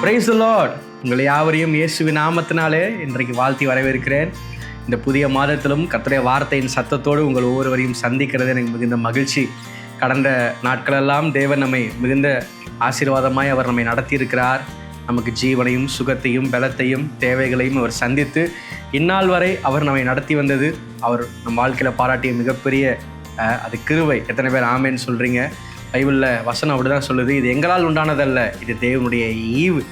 Praise the Lord. உங்களை யாவரையும் இயேசுவின் நாமத்தினாலே இன்றைக்கு வாழ்த்தி வரவேற்கிறேன். இந்த புதிய மாதத்திலும் கர்த்தருடைய வார்த்தையின் சத்தத்தோடு உங்கள் ஒவ்வொருவரையும் சந்திக்கிறது எனக்கு மிகுந்த மகிழ்ச்சி. கடந்த நாட்களெல்லாம் தேவன் நம்மை மிகுந்த ஆசீர்வாதமாய் அவர் நம்மை நடத்தியிருக்கிறார். நமக்கு ஜீவனையும் சுகத்தையும் பலத்தையும் தேவைகளையும் அவர் சந்தித்து இந்நாள் வரை அவர் நம்மை நடத்தி வந்தது அவர் நம் வாழ்க்கையில் பாராட்டிய மிகப்பெரிய அது கிருபை. எத்தனை பேர் ஆமேன்னு சொல்கிறீங்க? பைபிளில் வசனம் அப்படி தான் சொல்லுது, இது எங்களால் உண்டானதல்ல, இது தேவனுடைய ஈவு.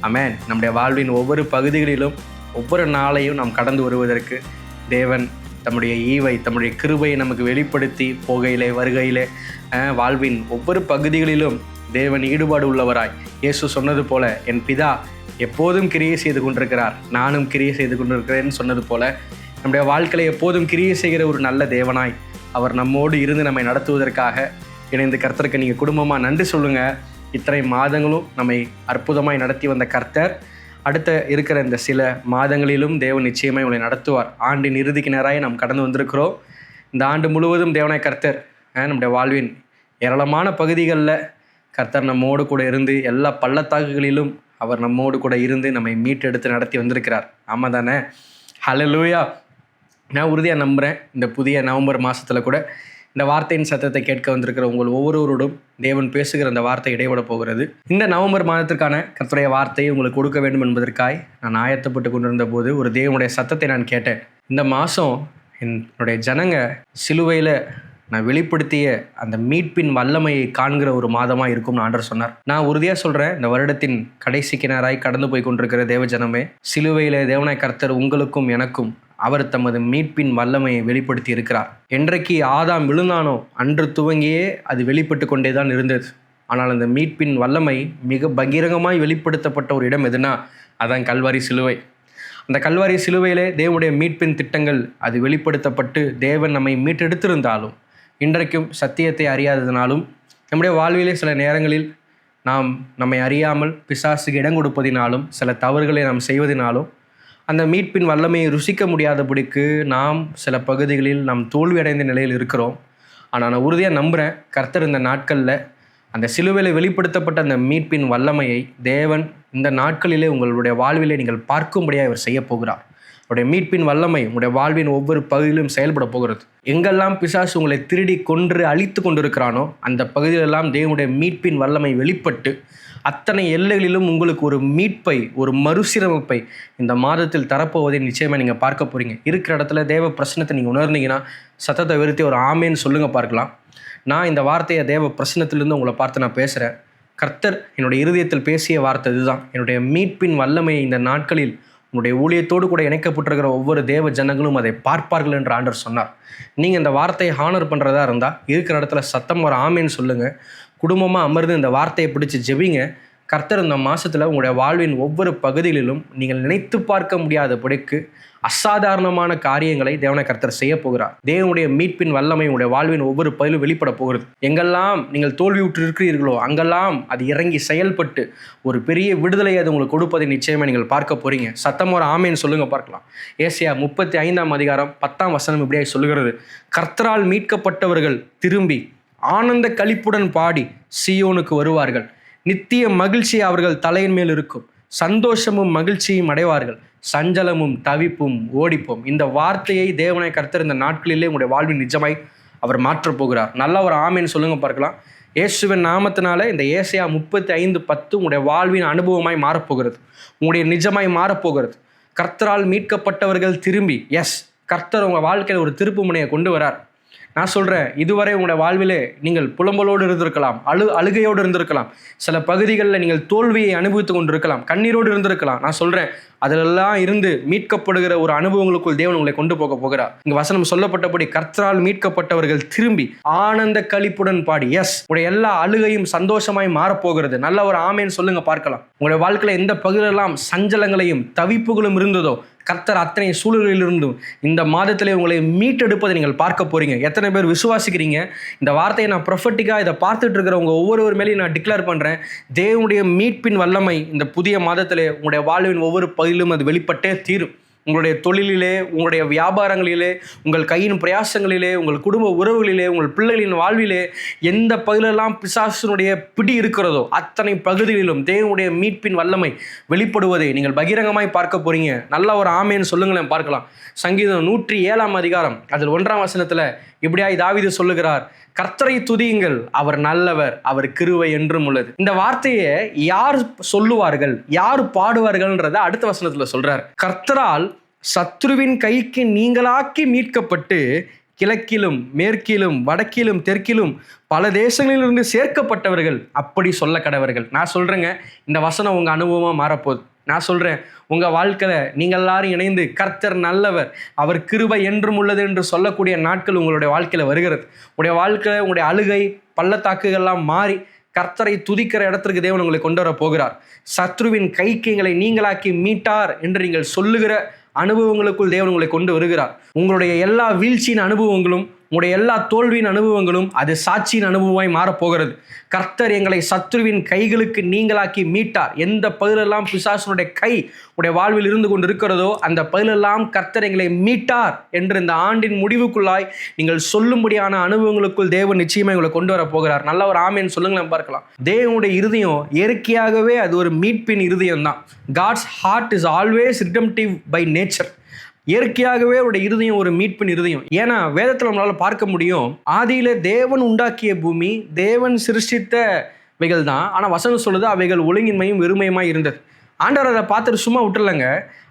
ஆமென். நம்முடைய வாழ்வின் ஒவ்வொரு பகுதிகளிலும் ஒவ்வொரு நாளையும் நாம் கடந்து வருவதற்கு தேவன் தம்முடைய ஈவை தம்முடைய கிருபையை நமக்கு வெளிப்படுத்தி போகையிலே வருகையிலே வாழ்வின் ஒவ்வொரு பகுதிகளிலும் தேவன் ஈடுபாடு உள்ளவராய், இயேசு சொன்னது போல என் பிதா எப்போதும் கிரியை செய்து கொண்டிருக்கிறார், நானும் கிரியை செய்து கொண்டிருக்கிறேன்னு சொன்னது போல நம்முடைய வாழ்க்கையை எப்போதும் கிரியை செய்கிற ஒரு நல்ல தேவனாய் அவர் நம்மோடு இருந்து நம்மை நடத்துவதற்காக இணைந்து கர்த்தருக்கு நீங்கள் குடும்பமாக நன்றி சொல்லுங்கள். இத்தனை மாதங்களும் நம்மை அற்புதமாய் நடத்தி வந்த கர்த்தர் அடுத்த இருக்கிற இந்த சில மாதங்களிலும் தேவன் நிச்சயமாக உங்களை நடத்துவார். ஆண்டின் இறுதிக்கு நேராக நாம் கடந்து வந்திருக்கிறோம். இந்த ஆண்டு முழுவதும் தேவனாய் கர்த்தர் நம்முடைய வாழ்வின் ஏராளமான பகுதிகளில் கர்த்தர் நம்மோடு கூட இருந்து எல்லா பள்ளத்தாக்குகளிலும் அவர் நம்மோடு கூட இருந்து நம்மை மீட்டெடுத்து நடத்தி வந்திருக்கிறார். ஆமாம் தானே? ஹல்லேலூயா. நான் உறுதியாக நம்புகிறேன், இந்த புதிய நவம்பர் மாதத்தில் கூட இந்த வார்த்தையின் சத்தத்தை கேட்க வந்திருக்கிற உங்கள் ஒவ்வொருவரோடும் தேவன் பேசுகிற அந்த வார்த்தை இடைபட போகிறது. இந்த நவம்பர் மாதத்திற்கான கர்த்தருடைய வார்த்தையை உங்களுக்கு கொடுக்க வேண்டும் என்பதற்காய் நான் ஆயத்தப்பட்டு கொண்டிருந்த போது ஒரு தேவனுடைய சத்தத்தை நான் கேட்டேன். இந்த மாதம் என்னுடைய ஜனங்க சிலுவையில் நான் வெளிப்படுத்திய அந்த மீட்பின் வல்லமையை காண்கிற ஒரு மாதமாக இருக்கும்னு ஆண்டவர் சொன்னார். நான் உறுதியாக சொல்கிறேன், இந்த வருடத்தின் கடைசிக்கு நேராய் கடந்து போய் கொண்டிருக்கிற தேவ ஜனமே, சிலுவையில் தேவனாய் கர்த்தர் உங்களுக்கும் எனக்கும் அவர் தமது மீட்பின் வல்லமையை வெளிப்படுத்தி இருக்கிறார். என்றைக்கு ஆதாம் விழுந்தானோ அன்று துவங்கியே அது வெளிப்பட்டு கொண்டே தான் இருந்தது. ஆனால் அந்த மீட்பின் வல்லமை மிக பகிரங்கமாய் வெளிப்படுத்தப்பட்ட ஒரு இடம் எதுனா அதான் கல்வாரி சிலுவை. அந்த கல்வாரி சிலுவையிலே தேவனுடைய மீட்பின் திட்டங்கள் அது வெளிப்படுத்தப்பட்டு தேவன் நம்மை மீட்டெடுத்திருந்தாலும் இன்றைக்கும் சத்தியத்தை அறியாததினாலும் நம்முடைய வாழ்விலே சில நேரங்களில் நாம் நம்மை அறியாமல் பிசாசுக்கு இடம் கொடுப்பதினாலும் சில தவறுகளை நாம் செய்வதனாலும் அந்த மீட்பின் வல்லமையை ருசிக்க முடியாதபடிக்கு நாம் சில பகுதிகளில் நாம் தோல்வி அடைந்த நிலையில் இருக்கிறோம். ஆனால் நான் உறுதியாக நம்புகிறேன், கர்த்தர் இந்த நாட்களில் அந்த சிலுவையில் வெளிப்படுத்தப்பட்ட அந்த மீட்பின் வல்லமையை தேவன் இந்த நாட்களிலே உங்களுடைய வாழ்விலே நீங்கள் பார்க்கும்படியாக இவர் செய்ய போகிறார். அவருடைய மீட்பின் வல்லமை உங்களுடைய வாழ்வின் ஒவ்வொரு பகுதியிலும் செயல்பட போகிறது. எங்கெல்லாம் பிசாசு உங்களை திருடி கொன்று அழித்து கொண்டிருக்கிறானோ அந்த பகுதியிலெல்லாம் தேவனுடைய மீட்பின் வல்லமை வெளிப்பட்டு அத்தனை எல்லைகளிலும் உங்களுக்கு ஒரு மீட்பை, ஒரு மறுசீரமைப்பை இந்த மாதத்தில் தரப்போவதை நிச்சயமாக நீங்கள் பார்க்க போகிறீங்க. இருக்கிற இடத்துல தேவ பிரச்சனத்தை நீங்கள் உணர்ந்தீங்கன்னா சத்தத்தை வெறுத்தி ஒரு ஆமேன்னு சொல்லுங்கள் பார்க்கலாம். நான் இந்த வார்த்தையை தேவ பிரச்சனத்திலிருந்து உங்களை பார்த்து நான் பேசுகிறேன். கர்த்தர் என்னுடைய இருதயத்தில் பேசிய வார்த்தை இதுதான். என்னுடைய மீட்பின் வல்லமையை இந்த நாட்களில் உங்களுடைய ஊழியத்தோடு கூட இணைக்கப்பட்டிருக்கிற ஒவ்வொரு தேவ ஜனங்களும் அதை பார்ப்பார்கள் என்று ஆண்டவர் சொன்னார். நீங்கள் இந்த வார்த்தையை ஹானர் பண்ணுறதா இருந்தால் இருக்கிற இடத்துல சத்தம் ஒரு ஆமேன்னு சொல்லுங்கள். குடும்பமாக அமர்ந்து இந்த வார்த்தையை பிடிச்சி ஜெபிங்க. கர்த்தர் இந்த மாதத்தில் உங்களுடைய வாழ்வின் ஒவ்வொரு பகுதிகளிலும் நீங்கள் நினைத்து பார்க்க முடியாதபடிக்கு அசாதாரணமான காரியங்களை தேவனை கர்த்தர் செய்ய போகிறார். தேவனுடைய மீட்பின் வல்லமை உங்களுடைய வாழ்வின் ஒவ்வொரு பகுதியிலும் வெளிப்பட போகிறது. எங்கெல்லாம் நீங்கள் தோல்வி விட்டு இருக்கிறீர்களோ அங்கெல்லாம் அது இறங்கி செயல்பட்டு ஒரு பெரிய விடுதலையை அது உங்களுக்கு கொடுப்பதை நிச்சயமாக நீங்கள் பார்க்க போகிறீங்க. சத்தம் ஒரு ஆமேன்னு சொல்லுங்கள் பார்க்கலாம். ஏசாயா 35:10 இப்படியாக சொல்லுகிறது, கர்த்தரால் மீட்கப்பட்டவர்கள் திரும்பி ஆனந்த களிப்புடன் பாடி சீயோனுக்கு வருவார்கள். நித்திய மகிழ்ச்சி அவர்கள் தலையின் மேல் இருக்கும். சந்தோஷமும் மகிழ்ச்சியும் அடைவார்கள். சஞ்சலமும் தவிப்பும் ஓடிப்போம். இந்த வார்த்தையை தேவனை கர்த்தர் இந்த நாட்களிலே உங்களுடைய வாழ்வின் நிஜமாய் அவர் மாற்றப் போகிறார். நல்ல ஒரு ஆமேன்னு சொல்லுங்க பார்க்கலாம். இயேசுவின் நாமத்தினால இந்த ஏசாயா 35:10 உங்களுடைய வாழ்வின் அனுபவமாய் மாறப்போகிறது. உங்களுடைய நிஜமாய் மாறப்போகிறது. கர்த்தரால் மீட்கப்பட்டவர்கள் திரும்பி, கர்த்தர் உங்கள் வாழ்க்கையில் ஒரு திருப்பு முனையை கொண்டு வரார். நான் சொல்கிறேன், இதுவரை உங்களுடைய வாழ்விலே நீங்கள் புலம்பலோடு இருந்திருக்கலாம், அழுகையோடு இருந்திருக்கலாம், சில பகுதிகளில் நீங்கள் தோல்வியை அனுபவித்து கொண்டிருக்கலாம், கண்ணீரோடு இருந்திருக்கலாம். நான் சொல்கிறேன், அதிலெல்லாம் இருந்து மீட்கப்படுகிற ஒரு அனுபவங்களுக்குள் தேவன் உங்களை கொண்டு போக போகிறார். இங்கே வசனம் சொல்லப்பட்டபடி கர்த்தரால் மீட்கப்பட்டவர்கள் திரும்பி ஆனந்த களிப்புடன் பாடி, உங்களுடைய எல்லா அழுகையும் சந்தோஷமாய் மாறப்போகிறது. நல்ல ஒரு ஆமேன்னு சொல்லுங்க பார்க்கலாம். உங்களுடைய வாழ்க்கையில் எந்த பகுதியிலெல்லாம் சஞ்சலங்களையும் தவிப்புகளும் இருந்ததோ கர்த்தர் அத்தனை சூழல்களிலிருந்தும் இந்த மாதத்திலே உங்களை மீட்டெடுப்பதை நீங்கள் பார்க்க போறீங்க. எத்தனை பேர் விசுவாசிக்கிறீங்க? இந்த வார்த்தையை நான் ப்ரொஃபட்டிக்காக இதை பார்த்துட்டு இருக்கிறவங்க ஒவ்வொரு மேலேயும் நான் டிக்ளேர் பண்ணுறேன், தேவனுடைய மீட்பின் வல்லமை இந்த புதிய மாதத்திலே உங்களுடைய வாழ்வின் ஒவ்வொரு பகுதியிலும் அது வெளிப்பட்டே தீரும். உங்களுடைய தொழிலிலே, உங்களுடைய வியாபாரங்களிலே, உங்கள் கையின் பிரயாசங்களிலே, உங்கள் குடும்ப உறவுகளிலே, உங்கள் பிள்ளைகளின் வாழ்விலே எந்த பகுதியிலெல்லாம் பிசாசினுடைய பிடி இருக்கிறதோ அத்தனை பகுதிகளிலும் தேவனுடைய மீட்பின் வல்லமை வெளிப்படுவதை நீங்கள் பகிரங்கமாய் பார்க்க போறீங்க. நல்ல ஒரு ஆமேன்னு சொல்லுங்களேன் பார்க்கலாம். சங்கீதம் 107 அதிகாரம் அதில் 1 வசனத்தில் இப்படியாய் தாவீது சொல்லுகிறார், கர்த்தரை துதியுங்கள், அவர் நல்லவர், அவர் கிருபை என்றும் உள்ளது. இந்த வார்த்தையை யார் சொல்லுவார்கள், யார் பாடுவார்கள்ன்றத அடுத்த வசனத்துல சொல்றார். கர்த்தரால் சத்ருவின் கைக்கு நீங்களாக்கி மீட்கப்பட்டு கிழக்கிலும் மேற்கிலும் வடக்கிலும் தெற்கிலும் பல தேசங்களிலிருந்து சேர்க்கப்பட்டவர்கள் அப்படி சொல்ல கடவர்கள். நான் சொல்றேங்க, இந்த வசனம் உங்க அனுபவமா மாறப்போகுது. நான் சொல்றேன், உங்க வாழ்க்கையில நீங்கள் எல்லாரும் இணைந்து கர்த்தர் நல்லவர், அவர் கிருபை என்றும் உள்ளது என்று சொல்லக்கூடிய நாட்கள் உங்களுடைய வாழ்க்கையில வருகிறது. உங்களுடைய வாழ்க்கையில உங்களுடைய அழுகை பள்ளத்தாக்குகள்லாம் மாறி கர்த்தரை துதிக்கிற இடத்திற்கு தேவன் உங்களை கொண்டு வர போகிறார். சத்ருவின் கைக்கு எங்களை நீங்களாக்கி மீட்டார் என்று நீங்கள் சொல்லுகிற அனுபவங்களுக்குள் தேவன் உங்களை கொண்டு வருகிறார். உங்களுடைய எல்லா வீழ்ச்சியின் அனுபவங்களும், உங்களுடைய எல்லா தோல்வியின் அனுபவங்களும் அது சாட்சியின் அனுபவமாய் மாறப்போகிறது. கர்த்தர் எங்களை சத்ருவின் கைகளுக்கு நீங்களாக்கி மீட்டார். எந்த பகுதியெல்லாம் பிசாசனுடைய கை உடைய வாழ்வில் இருந்து கொண்டு இருக்கிறதோ அந்த பகுதியெல்லாம் கர்த்தர் எங்களை மீட்டார் என்று இந்த ஆண்டின் முடிவுக்குள்ளாய் நீங்கள் சொல்லும்படியான அனுபவங்களுக்குள் தேவன் நிச்சயமாக உங்களை கொண்டு வர போகிறார். நல்ல ஒரு ஆமேன்னு சொல்லுங்களேன் பார்க்கலாம். தேவனுடைய இருதயம் இயற்கையாகவே அது ஒரு மீட்பின் இருதயம் தான். God's heart is always redemptive by nature. இயற்கையாகவே அவருடைய இருதயம் ஒரு மீட்பின் இருதயம். ஏன்னா வேதத்தில் நம்மளால் பார்க்க முடியும், ஆதியில தேவன் உண்டாக்கிய பூமி, தேவன் சிருஷ்டித்தவைகள் தான். ஆனால் வசனம் சொல்லுது அவைகள் ஒழுங்கின்மையும் வெறுமையுமாய் இருந்தது. ஆண்டவர் அதை பார்த்துட்டு சும்மா விட்டுறலங்க,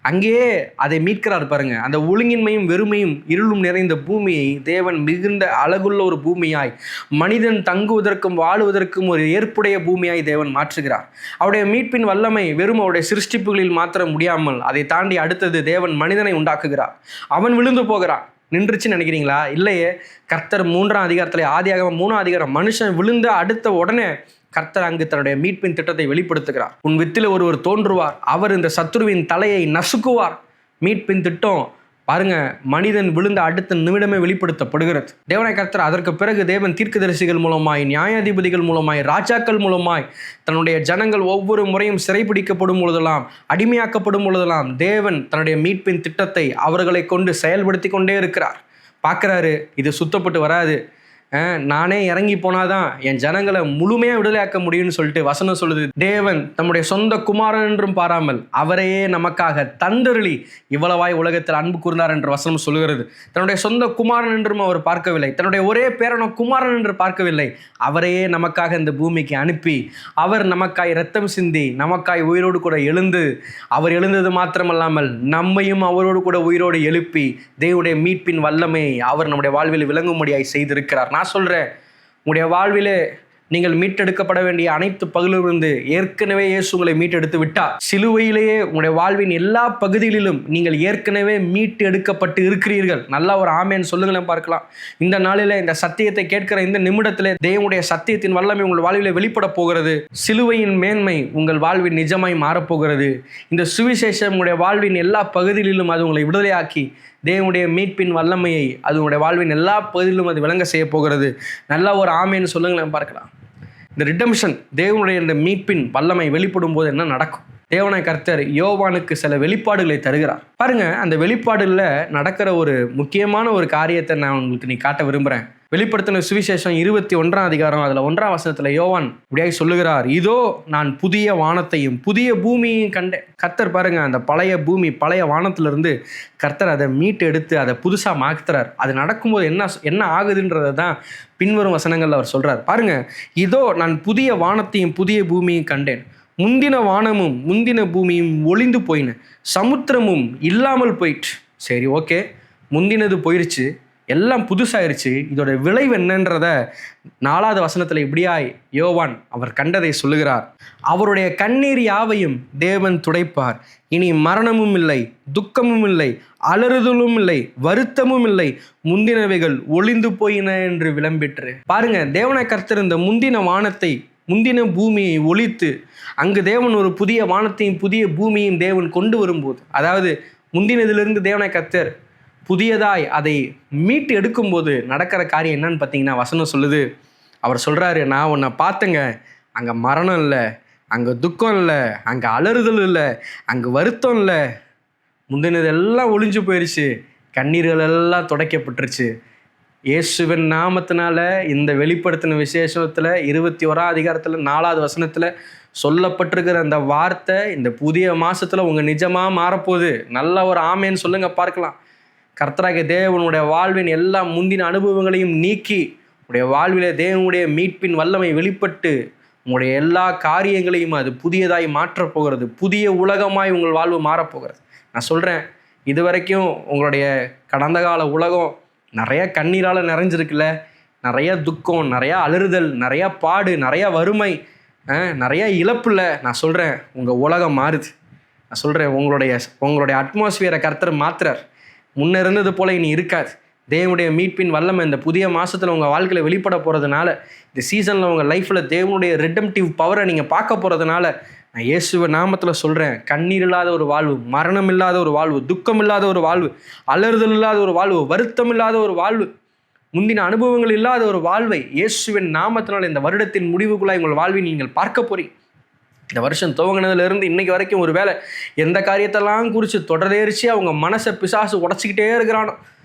அங்கேயே அதை மீட்கிறார் பாருங்க. அந்த ஒழுங்கின்மையும் வெறுமையும் இருளும் நிறைந்த பூமியை தேவன் மிகுந்த அழகுள்ள ஒரு பூமியாய், மனிதன் தங்குவதற்கும் வாழுவதற்கும் ஒரு ஏற்புடைய பூமியாய் தேவன் மாற்றுகிறார். அவருடைய மீட்பின் வல்லமை வெறும் அவருடைய சிருஷ்டிப்புகளில் மாத்திர முடியாமல் அதை தாண்டி அடுத்தது தேவன் மனிதனை உண்டாக்குகிறார். அவன் விழுந்து போகிறான். நின்றுச்சுன்னு நினைக்கிறீங்களா? இல்லையே. கர்த்தர் 3 அதிகாரத்தில், ஆதியாகமம் 3 அதிகாரம், மனுஷன் விழுந்த அடுத்த உடனே கர்த்தர் அங்கு தன்னுடைய மீட்பின் திட்டத்தை வெளிப்படுத்துகிறார். உன் வித்தில் ஒருவர் தோன்றுவார், அவர் இந்த சத்துருவின் தலையை நசுக்குவார். மீட்பின் திட்டம் பாருங்க, மனிதன் விழுந்த அடுத்த நிமிடமே வெளிப்படுத்தப்படுகிறது. தேவனாய் கர்த்தர் அதற்கு பிறகு தேவன் தீர்க்கதரிசிகள் மூலமாய், நியாயாதிபதிகள் மூலமாய், ராஜாக்கள் மூலமாய் தன்னுடைய ஜனங்கள் ஒவ்வொரு முறையும் சிறைபிடிக்கப்படும் பொழுதெல்லாம், அடிமையாக்கப்படும் பொழுதெல்லாம் தேவன் தன்னுடைய மீட்பின் திட்டத்தை அவர்களை கொண்டு செயல்படுத்தி கொண்டே இருக்கிறார். பார்க்குறாரு, இது சுத்தப்பட்டு வராது, நானே இறங்கி போனாதான் என் ஜனங்களை முழுமையாக விடுதலையாக்க முடியும்னு சொல்லிட்டு வசனம் சொல்லுது. தேவன் தம்முடைய சொந்த குமாரன் என்றும் பாராமல் அவரையே நமக்காக தந்தருளி இவ்வளவாய் உலகத்தில் அன்பு கூர்ந்தார் என்று வசனம் சொல்லுகிறது. தன்னுடைய சொந்த குமாரன் என்றும் அவர் பார்க்கவில்லை, தன்னுடைய ஒரே பேரன குமாரன் என்று பார்க்கவில்லை, அவரையே நமக்காக இந்த பூமிக்கு அனுப்பி அவர் நமக்காய் இரத்தம் சிந்தி நமக்காய் உயிரோடு கூட எழுந்து, அவர் எழுந்தது மாத்திரமல்லாமல் நம்மையும் அவரோடு கூட உயிரோடு எழுப்பி தேவனுடைய மீட்பின் வல்லமை அவர் நம்முடைய வாழ்வில் விளங்கும்படியாய் செய்திருக்கிறார். நான் சொல்கிறேன், உங்களுடைய வாழ்விலே நீங்கள் மீட்டெடுக்கப்பட வேண்டிய அனைத்து பகுதியிலிருந்து ஏற்கனவே இயேசு உங்களை மீட்டெடுத்து விட்டார். சிலுவையிலேயே உங்களுடைய வாழ்வின் எல்லா பகுதிகளிலும் நீங்கள் ஏற்கனவே மீட்டு எடுக்கப்பட்டு இருக்கிறீர்கள். நல்லா ஒரு ஆமேன்னு சொல்லுங்களேன் பார்க்கலாம். இந்த நாளில் இந்த சத்தியத்தை கேட்கிற இந்த நிமிடத்தில் தேவனுடைய சத்தியத்தின் வல்லமை உங்கள் வாழ்வில் வெளிப்பட போகிறது. சிலுவையின் மேன்மை உங்கள் வாழ்வின் நிஜமாய் மாறப்போகிறது. இந்த சுவிசேஷம் உங்களுடைய வாழ்வின் எல்லா பகுதிகளிலும் அது உங்களை விடுதலையாக்கி தேவனுடைய மீட்பின் வல்லமையை அது உங்களுடைய வாழ்வின் எல்லா பகுதியிலும் அது விளங்க செய்ய போகிறது. நல்லா ஒரு ஆமேன்னு சொல்லுங்களேன் பார்க்கலாம். இந்த ரிடம்ஷன், தேவனுடைய இந்த மீட்பின் வல்லமை வெளிப்படும் போது என்ன நடக்கும்? தேவனாய் கர்த்தர் யோவானுக்கு சில வெளிப்பாடுகளை தருகிறார். பாருங்க, அந்த வெளிப்பாடுல நடக்கிற ஒரு முக்கியமான ஒரு காரியத்தை நான் உங்களுக்கு நீ காட்ட விரும்புகிறேன். வெளிப்படுத்தின சுவிசேஷம் 21 அதிகாரம் அதில் 1 வசனத்தில் யோவான் இப்படியாய் சொல்லுகிறார், இதோ நான் புதிய வானத்தையும் புதிய பூமியையும் கண்டேன். கர்த்தர் பாருங்க, அந்த பழைய பூமி பழைய வானத்திலிருந்து கர்த்தர் அதை மீட்டு எடுத்து அதை புதுசாக மாற்றுறார். அது நடக்கும்போது என்ன ஆகுதுன்றதை தான் பின்வரும் வசனங்களில் அவர் சொல்கிறார். பாருங்க, இதோ நான் புதிய வானத்தையும் புதிய பூமியையும் கண்டேன், முந்தின வானமும் முந்தின பூமியும் ஒளிந்து போயின, சமுத்திரமும் இல்லாமல் போயிற்று. சரி, ஓகே, முந்தினது போயிடுச்சு, எல்லாம் புதுசாயிருச்சு. இதோட விளைவு என்னன்றத 4வது வசனத்தில் இப்படியாய் யோவான் அவர் கண்டதை சொல்லுகிறார். அவருடைய கண்ணீர் யாவையும் தேவன் துடைப்பார், இனி மரணமும் இல்லை, துக்கமும் இல்லை, அலறுதலும் இல்லை, வருத்தமும் இல்லை, முந்தினவைகள் ஒளிந்து போயின என்று விளம்பிற்று. பாருங்க, தேவனாய் கர்த்தர் இந்த முந்தின வானத்தை முந்தின பூமியை ஒழித்து அங்கு தேவன் ஒரு புதிய வானத்தையும் புதிய பூமியையும் தேவன் கொண்டு வரும்போது, அதாவது முந்தினதிலிருந்து தேவனாய் கர்த்தர் புதியதாய் அதை மீட்டு எடுக்கும்போது நடக்கிற காரியம் என்னன்னு பார்த்தீங்கன்னா, வசனம் சொல்லுது, அவர் சொல்கிறாரு, நான் உன்னை பார்த்தேங்க, அங்கே மரணம் இல்லை, அங்கே துக்கம் இல்லை, அங்கே அலறுதல் இல்லை, அங்கே வருத்தம் இல்லை, முந்தினது எல்லாம் ஒளிஞ்சு போயிடுச்சு, கண்ணீர்கள் எல்லாம் துடைக்கப்பட்டுருச்சு. இயேசுவின் நாமத்தினால இந்த வெளிப்படுத்தின விசேஷத்தில் 21ஆம் அதிகாரத்தில் 4வது வசனத்தில் சொல்லப்பட்டிருக்கிற அந்த வார்த்தை இந்த புதிய மாதத்தில் உங்கள் நிஜமாக மாறப்போகுது. நல்ல ஒரு ஆமேன்னு சொல்லுங்கள் பார்க்கலாம். கர்த்தராகிய தேவனுடைய வாழ்வின் எல்லா முந்தின அனுபவங்களையும் நீக்கி உடைய வாழ்விலே தேவனுடைய மீட்பின் வல்லமை வெளிப்பட்டு உங்களுடைய எல்லா காரியங்களையும் அது புதியதாய் மாற்றப் போகிறது. புதிய உலகமாய் உங்கள் வாழ்வு மாறப்போகிறது. நான் சொல்கிறேன், இது வரைக்கும் உங்களுடைய கடந்த கால உலகம் நிறைய கண்ணீரால் நிறைஞ்சிருக்குல்ல, நிறைய துக்கம், நிறையா அலறுதல், நிறையா பாடு, நிறையா வறுமை, நிறைய இழப்புல. நான் சொல்கிறேன், உங்கள் உலகம் மாறுது. நான் சொல்கிறேன், உங்களுடைய அட்மாஸ்பியரை கர்த்தர் மாத்துறார். முன்ன இருந்தது போல இனி இருக்காது. தேவனுடைய மீட்பின் வல்லமை இந்த புதிய மாதத்தில் உங்கள் வாழ்க்கையில் வெளிப்பட போகிறதுனால, இந்த சீசனில் உங்கள் லைஃப்பில் தேவனுடைய ரிடம்டிவ் பவரை நீங்கள் பார்க்க போகிறதுனால, நான் இயேசுவ நாமத்தில் சொல்கிறேன், கண்ணீர் இல்லாத ஒரு வாழ்வு, மரணம் இல்லாத ஒரு வாழ்வு, துக்கம் இல்லாத ஒரு வாழ்வு, அலறுதல் இல்லாத ஒரு வாழ்வு, வருத்தம் இல்லாத ஒரு வாழ்வு, முந்தின அனுபவங்கள் இல்லாத ஒரு வாழ்வை இயேசுவின் நாமத்தினால் இந்த வருடத்தின் முடிவுக்குள்ளாக உங்கள் வாழ்வை நீங்கள் பார்க்க போறீங்க. இந்த வருஷம் துவங்கினதுலேருந்து இன்னைக்கு வரைக்கும் ஒரு வேளை எந்த காரியத்தெல்லாம் குறித்து தொடரேறிச்சு அவங்க மனசை பிசாசு உடச்சிக்கிட்டே இருக்கிறானோ,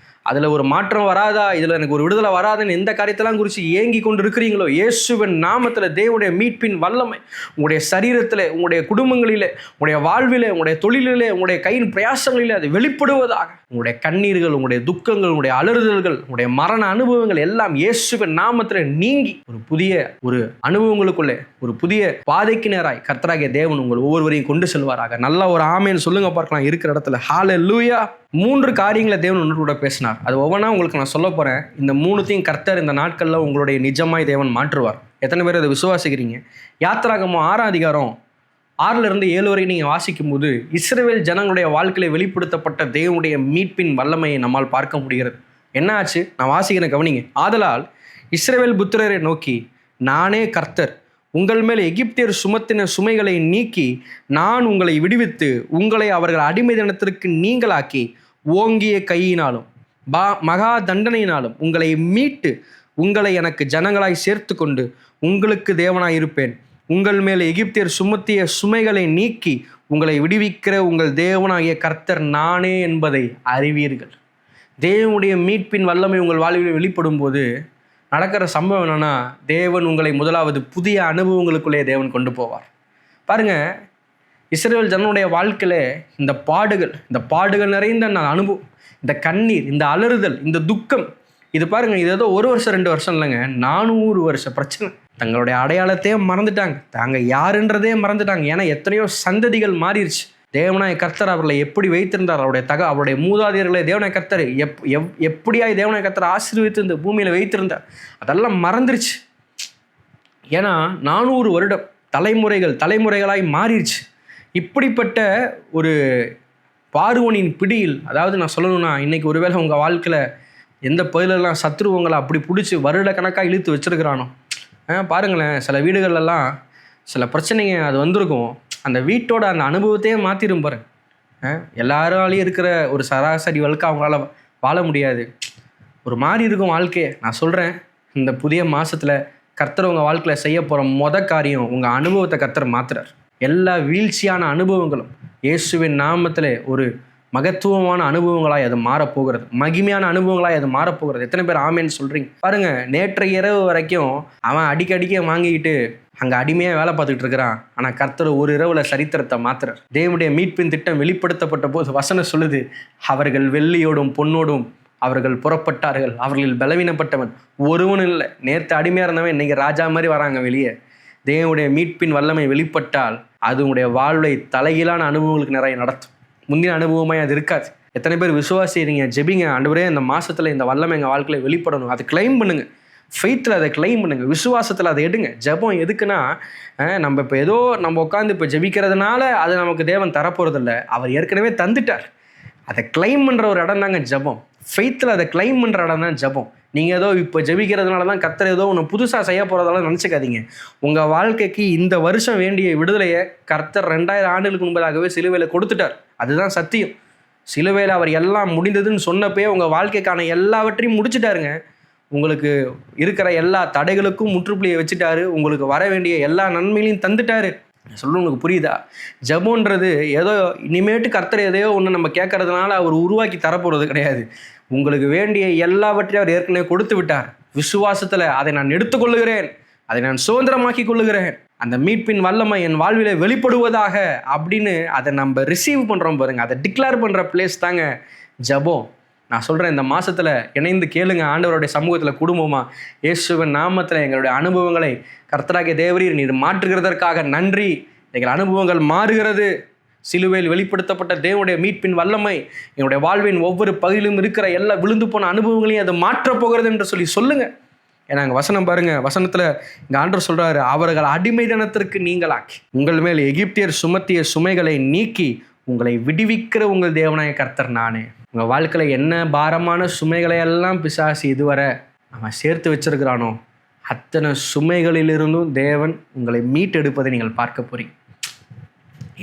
அதில் ஒரு மாற்றம் வராதா, இதில் எனக்கு ஒரு விடுதலை வராதுன்னு எந்த காரியத்தெல்லாம் குறித்து ஏங்கி கொண்டு இருக்கிறீங்களோ, இயேசுவின் நாமத்தில் தேவனுடைய மீட்பின் வல்லமை உங்களுடைய சரீரத்தில், உங்களுடைய குடும்பங்களிலே, உங்களுடைய வாழ்விலே, உங்களுடைய தொழிலிலே, உங்களுடைய கையின் பிரயாசங்களிலே அது வெளிப்படுவதாக. உங்களுடைய கண்ணீர்கள், உங்களுடைய துக்கங்கள், உங்களுடைய அலறுதல்கள், உங்களுடைய மரண அனுபவங்கள் எல்லாம் இயேசுவின் நாமத்தில் நீங்கி ஒரு அனுபவங்களுக்குள்ளே ஒரு புதிய பாதைக்கு நேராய் கர்த்தராகிய தேவன் உங்கள் ஒவ்வொருவரையும் கொண்டு செல்வாராக. நல்ல ஒரு ஆமேன்னு சொல்லுங்க பார்க்கலாம் இருக்கிற இடத்துல. ஹல்லேலூயா. 3 காரியங்களை தேவன் உங்களோட பேசினார். அது ஒவ்வொன்றா உங்களுக்கு நான் சொல்ல போகிறேன். இந்த 3த்தையும் கர்த்தர் இந்த நாட்களில் உங்களுடைய நிஜமாய் தேவன் மாற்றுவார். எத்தனை பேர் அதை விசுவாசிக்கிறீங்க? யாத்திராகமம் 6ஆம் அதிகாரம் 6லிருந்து 7 வரை நீங்கள் வாசிக்கும் போது இஸ்ரவேல் ஜனங்களுடைய வாழ்க்கையில் வெளிப்படுத்தப்பட்ட தேவனுடைய மீட்பின் வல்லமையை நம்மால் பார்க்க முடிகிறது. என்ன ஆச்சு? நான் வாசிக்கிறேன், கவனிங்க. ஆதலால் இஸ்ரவேல் புத்திரரை நோக்கி, நானே கர்த்தர், உங்கள் மேல் எகிப்தியர் சுமத்தின சுமைகளை நீக்கி நான் உங்களை விடுவித்து உங்களை அவர்கள் அடிமை தினத்திற்கு நீங்களாக்கி ஓங்கிய கையினாலும் மகா தண்டனையினாலும் உங்களை மீட்டு உங்களை எனக்கு ஜனங்களாய் சேர்த்து கொண்டு உங்களுக்கு தேவனாய் இருப்பேன். உங்கள் மேல் எகிப்தியர் சுமத்திய சுமைகளை நீக்கி உங்களை விடுவிக்கிற உங்கள் தேவனாகிய கர்த்தர் நானே என்பதை அறிவீர்கள். தேவனுடைய மீட்பின் வல்லமை உங்கள் வாழ்வில் வெளிப்படும் போது நடக்கிற சம்பவம் என்னன்னா, தேவன் உங்களை முதலாவது புதிய அனுபவங்களுக்குள்ளே தேவன் கொண்டு போவார். பாருங்க, இஸ்ரவேல் ஜனனுடைய வாழ்க்கையில இந்த பாடுகள் நிறைந்த அனுபவம், இந்த கண்ணீர், இந்த அலறுதல், இந்த துக்கம், இது பாருங்க, இது ஏதோ 1 வருஷம் 2 வருஷம் இல்லைங்க, 400 வருஷ பிரச்சனை. தங்களுடைய அடையாளத்தையே மறந்துட்டாங்க, தாங்க யாருன்றதே மறந்துட்டாங்க. ஏன்னா எத்தனையோ சந்ததிகள் மாறிடுச்சு. தேவனாய கர்த்தர் அவர்களை எப்படி வைத்திருந்தார், அவருடைய மூதாதையர்களை தேவனாய கர்த்தர் எப்படியாய் தேவனாய கர்த்தர் ஆசீர்வதித்து இந்த பூமியில் வைத்திருந்தார், அதெல்லாம் மறந்துருச்சு. ஏன்னா 400 வருடம் தலைமுறைகளாய் மாறிடுச்சு. இப்படிப்பட்ட ஒரு பார்வோனின் பிடியில், அதாவது நான் சொல்லணும்னா, இன்னைக்கு ஒருவேளை உங்கள் வாழ்க்கையில் எந்த பகுதியிலெல்லாம் சத்ருவங்களை அப்படி பிடிச்சி வருட கணக்காக இழுத்து வச்சிருக்கிறானோ, பாருங்களேன், சில வீடுகள்லாம் சில பிரச்சனைங்க அது வந்திருக்கும். அந்த வீட்டோட அந்த அனுபவத்தையே மாற்றிடும் பாருங்க. எல்லாராலையும் இருக்கிற ஒரு சராசரி வாழ்க்கை அவங்களால வாழ முடியாது, ஒரு மாதிரி இருக்கும் வாழ்க்கையை. நான் சொல்கிறேன், இந்த புதிய மாதத்தில் கர்த்தர் உங்கள் வாழ்க்கையில் செய்ய போகிற காரியம், உங்கள் அனுபவத்தை கர்த்தர் மாற்றுறார். எல்லா வீழ்ச்சியான அனுபவங்களும் இயேசுவின் நாமத்தில் ஒரு மகத்துவமான அனுபவங்களாய் அது மாறப்போகிறது, மகிமையான அனுபவங்களாய் அது மாறப்போகிறது. எத்தனை பேர் ஆமேன்னு சொல்கிறீங்க? பாருங்க, நேற்றைய இரவு வரைக்கும் அவன் அடிக்கடிக்க வாங்கிக்கிட்டு அங்கே அடிமையாக வேலை பார்த்துக்கிட்டு இருக்கிறான். ஆனால் கர்த்தர் ஒரு இரவில் சரித்திரத்தை மாத்துறார். தேவனுடைய மீட்பின் திட்டம் வெளிப்படுத்தப்பட்ட போது வசனம் சொல்லுது, அவர்கள் வெள்ளியோடும் பொன்னோடும் அவர்கள் புறப்பட்டார்கள், அவர்களில் பலவீனப்பட்டவன் ஒருவனும் இல்லை. நேற்று அடிமையாக இருந்தவன் இன்னைக்கு ராஜா மாதிரி வராங்க வெளியே. தேவனுடைய மீட்பின் வல்லமை வெளிப்பட்டால் அது உங்களுடைய வாழ்வை தலைகீழான அனுபவங்களுக்கு நிறைய நடத்தும். முந்தின அனுபவமாய் அது இருக்காது. எத்தனை பேர் விசுவாசிக்கிறீங்க? ஜெபிங்க, ஆண்டவரே இந்த மாதத்தில் இந்த வல்லமை எங்கள் வாழ்க்கையில் வெளிப்படணும், அதை கிளைம் பண்ணுங்க. ஃபெய்த்தில் அதை கிளைம் பண்ணுங்க, விசுவாசத்தில் அதை எடுங்க. ஜெபம் எதுக்குன்னா, நம்ம இப்போ ஏதோ நம்ம உட்காந்து இப்போ ஜெபிக்கிறதுனால அது நமக்கு தேவன் தரப்போகிறதில்ல, அவர் ஏற்கனவே தந்துட்டார். அதை கிளைம் பண்ணுற ஒரு இடம் தாங்க ஜெபம். ஃபெய்த்தில் அதை கிளைம் பண்ணுற இடம் தான் ஜெபம். நீங்கள் ஏதோ இப்போ ஜெபிக்கிறதுனால தான் கர்த்தர் ஏதோ ஒன்று புதுசாக செய்ய போகிறதெல்லாம் நினச்சிக்காதீங்க. உங்கள் வாழ்க்கைக்கு இந்த வருஷம் வேண்டிய விடுதலையை கர்த்தர் 2000 ஆண்டுகளுக்கு முன்பதாகவே சிலுவையில் கொடுத்துட்டார். அதுதான் சத்தியம். சிலுவையில் அவர் எல்லாம் முடிந்ததுன்னு சொன்னப்பே உங்கள் வாழ்க்கைக்கான எல்லாவற்றையும் முடிச்சுட்டாருங்க. உங்களுக்கு இருக்கிற எல்லா தடைகளுக்கும் முற்றுப்புள்ளியை வச்சுட்டாரு. உங்களுக்கு வர வேண்டிய எல்லா நன்மைகளையும் தந்துட்டாரு. உங்களுக்கு புரியுதா? ஜெபம்ன்றது ஏதோ இனிமேட்டு கர்த்தர் எதையோ ஒன்று நம்ம கேட்கறதுனால அவர் உருவாக்கி தரப்போகிறது கிடையாது. உங்களுக்கு வேண்டிய எல்லாவற்றையும் அவர் ஏற்கனவே கொடுத்து விட்டார். விசுவாசத்தில் அதை நான் எடுத்துக்கொள்ளுகிறேன், அதை நான் சுதந்திரமாக்கி கொள்ளுகிறேன், அந்த மீட்பின் வல்லமை என் வாழ்விலே வெளிப்படுவதாக அப்படின்னு அதை நம்ம ரிசீவ் பண்ணுறோம் பாருங்க, அதை டிக்ளேர் பண்ணுற பிளேஸ் தாங்க ஜெபம். நான் சொல்கிறேன், இந்த மாதத்தில் இணைந்து கேளுங்க, ஆண்டவருடைய சமூகத்தில் குடும்பமாக இயேசுவின் நாமத்தில் எங்களுடைய அனுபவங்களை கர்த்தராகிய தேவரீர் நீர் மாற்றுகிறதற்காக நன்றி. எங்கள் அனுபவங்கள் மாறுகிறது. சிலுவையில் வெளிப்படுத்தப்பட்ட தேவனுடைய மீட்பின் வல்லமை என்னுடைய வாழ்வின் ஒவ்வொரு பகுதியிலும் இருக்கிற எல்லா விழுந்து போன அனுபவங்களையும் அது மாற்றப் போகிறது என்று சொல்லுங்கள். ஏன்னா அங்கே வசனம் பாருங்கள், வசனத்தில் இங்கே ஆண்டவர் சொல்கிறாரு, அவர்கள் அடிமைதனத்திற்கு நீங்களாக்கி உங்கள் மேல் எகிப்தியர் சுமத்திய சுமைகளை நீக்கி உங்களை விடுவிக்கிற உங்கள் தேவனாய கர்த்தர் நானே. உங்கள் வாழ்க்கையில் என்ன பாரமான சுமைகளை எல்லாம் பிசாசு இதுவரை அவன் சேர்த்து வச்சிருக்கிறானோ அத்தனை சுமைகளிலிருந்தும் தேவன் உங்களை மீட்டெடுப்பதை நீங்கள் பார்க்க போறீங்க.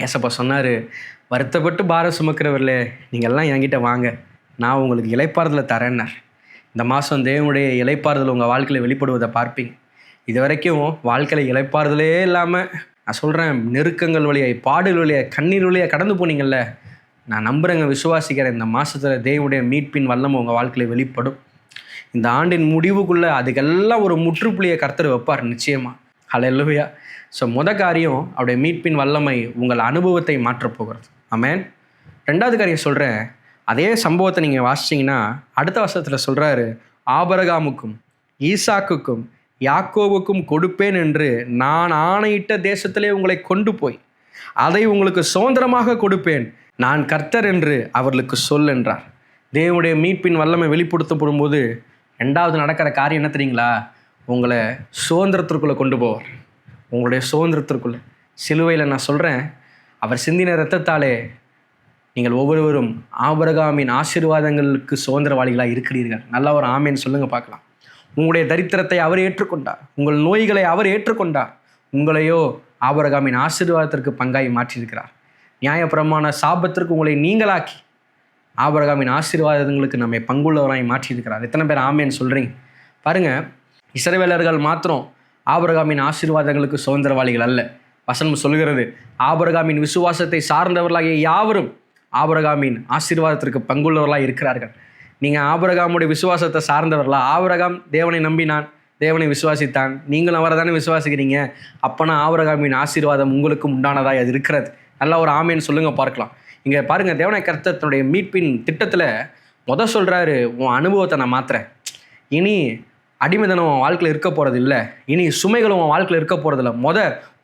ஏசப்பா சொன்னார், வருத்தப்பட்டு பாரம் சுமக்கிறவர்களே நீங்கள்லாம் என்கிட்ட வாங்க, நான் உங்களுக்கு இளைப்பாறுதலை தரேன்னார். இந்த மாதம் தேவனுடைய இளைப்பாறுதல் உங்கள் வாழ்க்கையில் வெளிப்படுவதை பார்ப்பீங்க. இது வரைக்கும் வாழ்க்கையில் இளைப்பாறுதலே இல்லாமல் நான் சொல்கிறேன், நெருக்கங்கள் வழியாக, பாடுகள் வழியாக, கண்ணீர் வழியாக கடந்து போனீங்கள்ல, நான் நம்புகிறேங்க, விசுவாசிக்கிறேன், இந்த மாதத்தில் தேவனுடைய மீட்பின் வல்லமை உங்கள் வாழ்க்கையில் வெளிப்படும். இந்த ஆண்டின் முடிவுக்குள்ளே அதுக்கெல்லாம் ஒரு முற்றுப்புள்ளியை கர்த்தர் வைப்பார் நிச்சயமாக. ஹல்லேலூயா. ஸோ காரியம் அவருடைய மீட்பின் வல்லமை உங்கள் அனுபவத்தை மாற்றப் போகிறது. ஆமென். ரெண்டாவது காரியம் சொல்கிறேன், அதே சம்பவத்தை நீங்கள் வாசிச்சிங்கன்னா அடுத்த வருஷத்தில் சொல்கிறாரு, ஆபிரகாமுக்கும் ஈசாக்குக்கும் யாக்கோவுக்கும் கொடுப்பேன் என்று நான் ஆணையிட்ட தேசத்திலே உங்களை கொண்டு போய் அதை உங்களுக்கு சுதந்திரமாக கொடுப்பேன், நான் கர்த்தர் என்று அவர்களுக்கு சொல் என்றார். தேவனுடைய மீட்பின் வல்லமை வெளிப்படுத்தப்படும் போது ரெண்டாவது நடக்கிற காரியம் என்ன தெரியுங்களா? உங்களை சுதந்திரத்திற்குள்ளே கொண்டு போவார். உங்களுடைய சுதந்திரத்திற்குள்ளே சிலுவையில் நான் சொல்கிறேன், அவர் சிந்தின இரத்தத்தாலே நீங்கள் ஒவ்வொருவரும் ஆபிரகாமின் ஆசீர்வாதங்களுக்கு சுதந்திரவாளிகளாக இருக்கிறீர்கள். நல்லா ஒரு ஆமேன்னு சொல்லுங்கள் பார்க்கலாம். உங்களுடைய தரித்திரத்தை அவர் ஏற்றுக்கொண்டார், உங்கள் நோய்களை அவர் ஏற்றுக்கொண்டார், உங்களையோ ஆபிரகாமின் ஆசீர்வாதத்திற்கு பங்காய் மாற்றியிருக்கிறார். நியாயப்பிரமாண சாபத்திற்கு உங்களை நீங்களாக்கி ஆபிரகாமின் ஆசீர்வாதங்களுக்கு நம்மை பங்குள்ளவராய் மாற்றியிருக்கிறார். எத்தனை பேர் ஆமேன்னு சொல்கிறீங்க பாருங்கள். இஸ்ரவேலர்கள் மாத்திரம் ஆபிரகாமின் ஆசீர்வாதங்களுக்கு சுதந்திரவாளிகள் அல்ல. வசனம் சொல்கிறது, ஆபிரகாமின் விசுவாசத்தை சார்ந்தவர்களாகிய யாவரும் ஆபிரகாமின் ஆசீர்வாதத்திற்கு பங்குள்ளவர்களாக இருக்கிறார்கள். நீங்கள் ஆபிரகாமுடைய விசுவாசத்தை சார்ந்தவர்களா? ஆபிரகாம் தேவனை நம்பினான், தேவனை விசுவாசித்தான், நீங்களும் அவரை தானே விசுவாசிக்கிறீங்க. அப்போனா ஆபிரகாமின் ஆசீர்வாதம் உங்களுக்கும் உண்டானதாய் அது இருக்கிறது. நல்லா ஒரு ஆமேன்னு சொல்லுங்கள் பார்க்கலாம். இங்கே பாருங்கள், தேவனை கர்த்தருடைய மீட்பின் திட்டத்தில் சொல்கிறாரு, உன் அனுபவத்தை நான் மாற்றுறேன். இனி அடிமைதனம் உன் வாழ்க்கையில் இருக்க போகிறது இல்லை, இனி சுமைகளும் உன் வாழ்க்கையில் இருக்க போகிறதில்ல.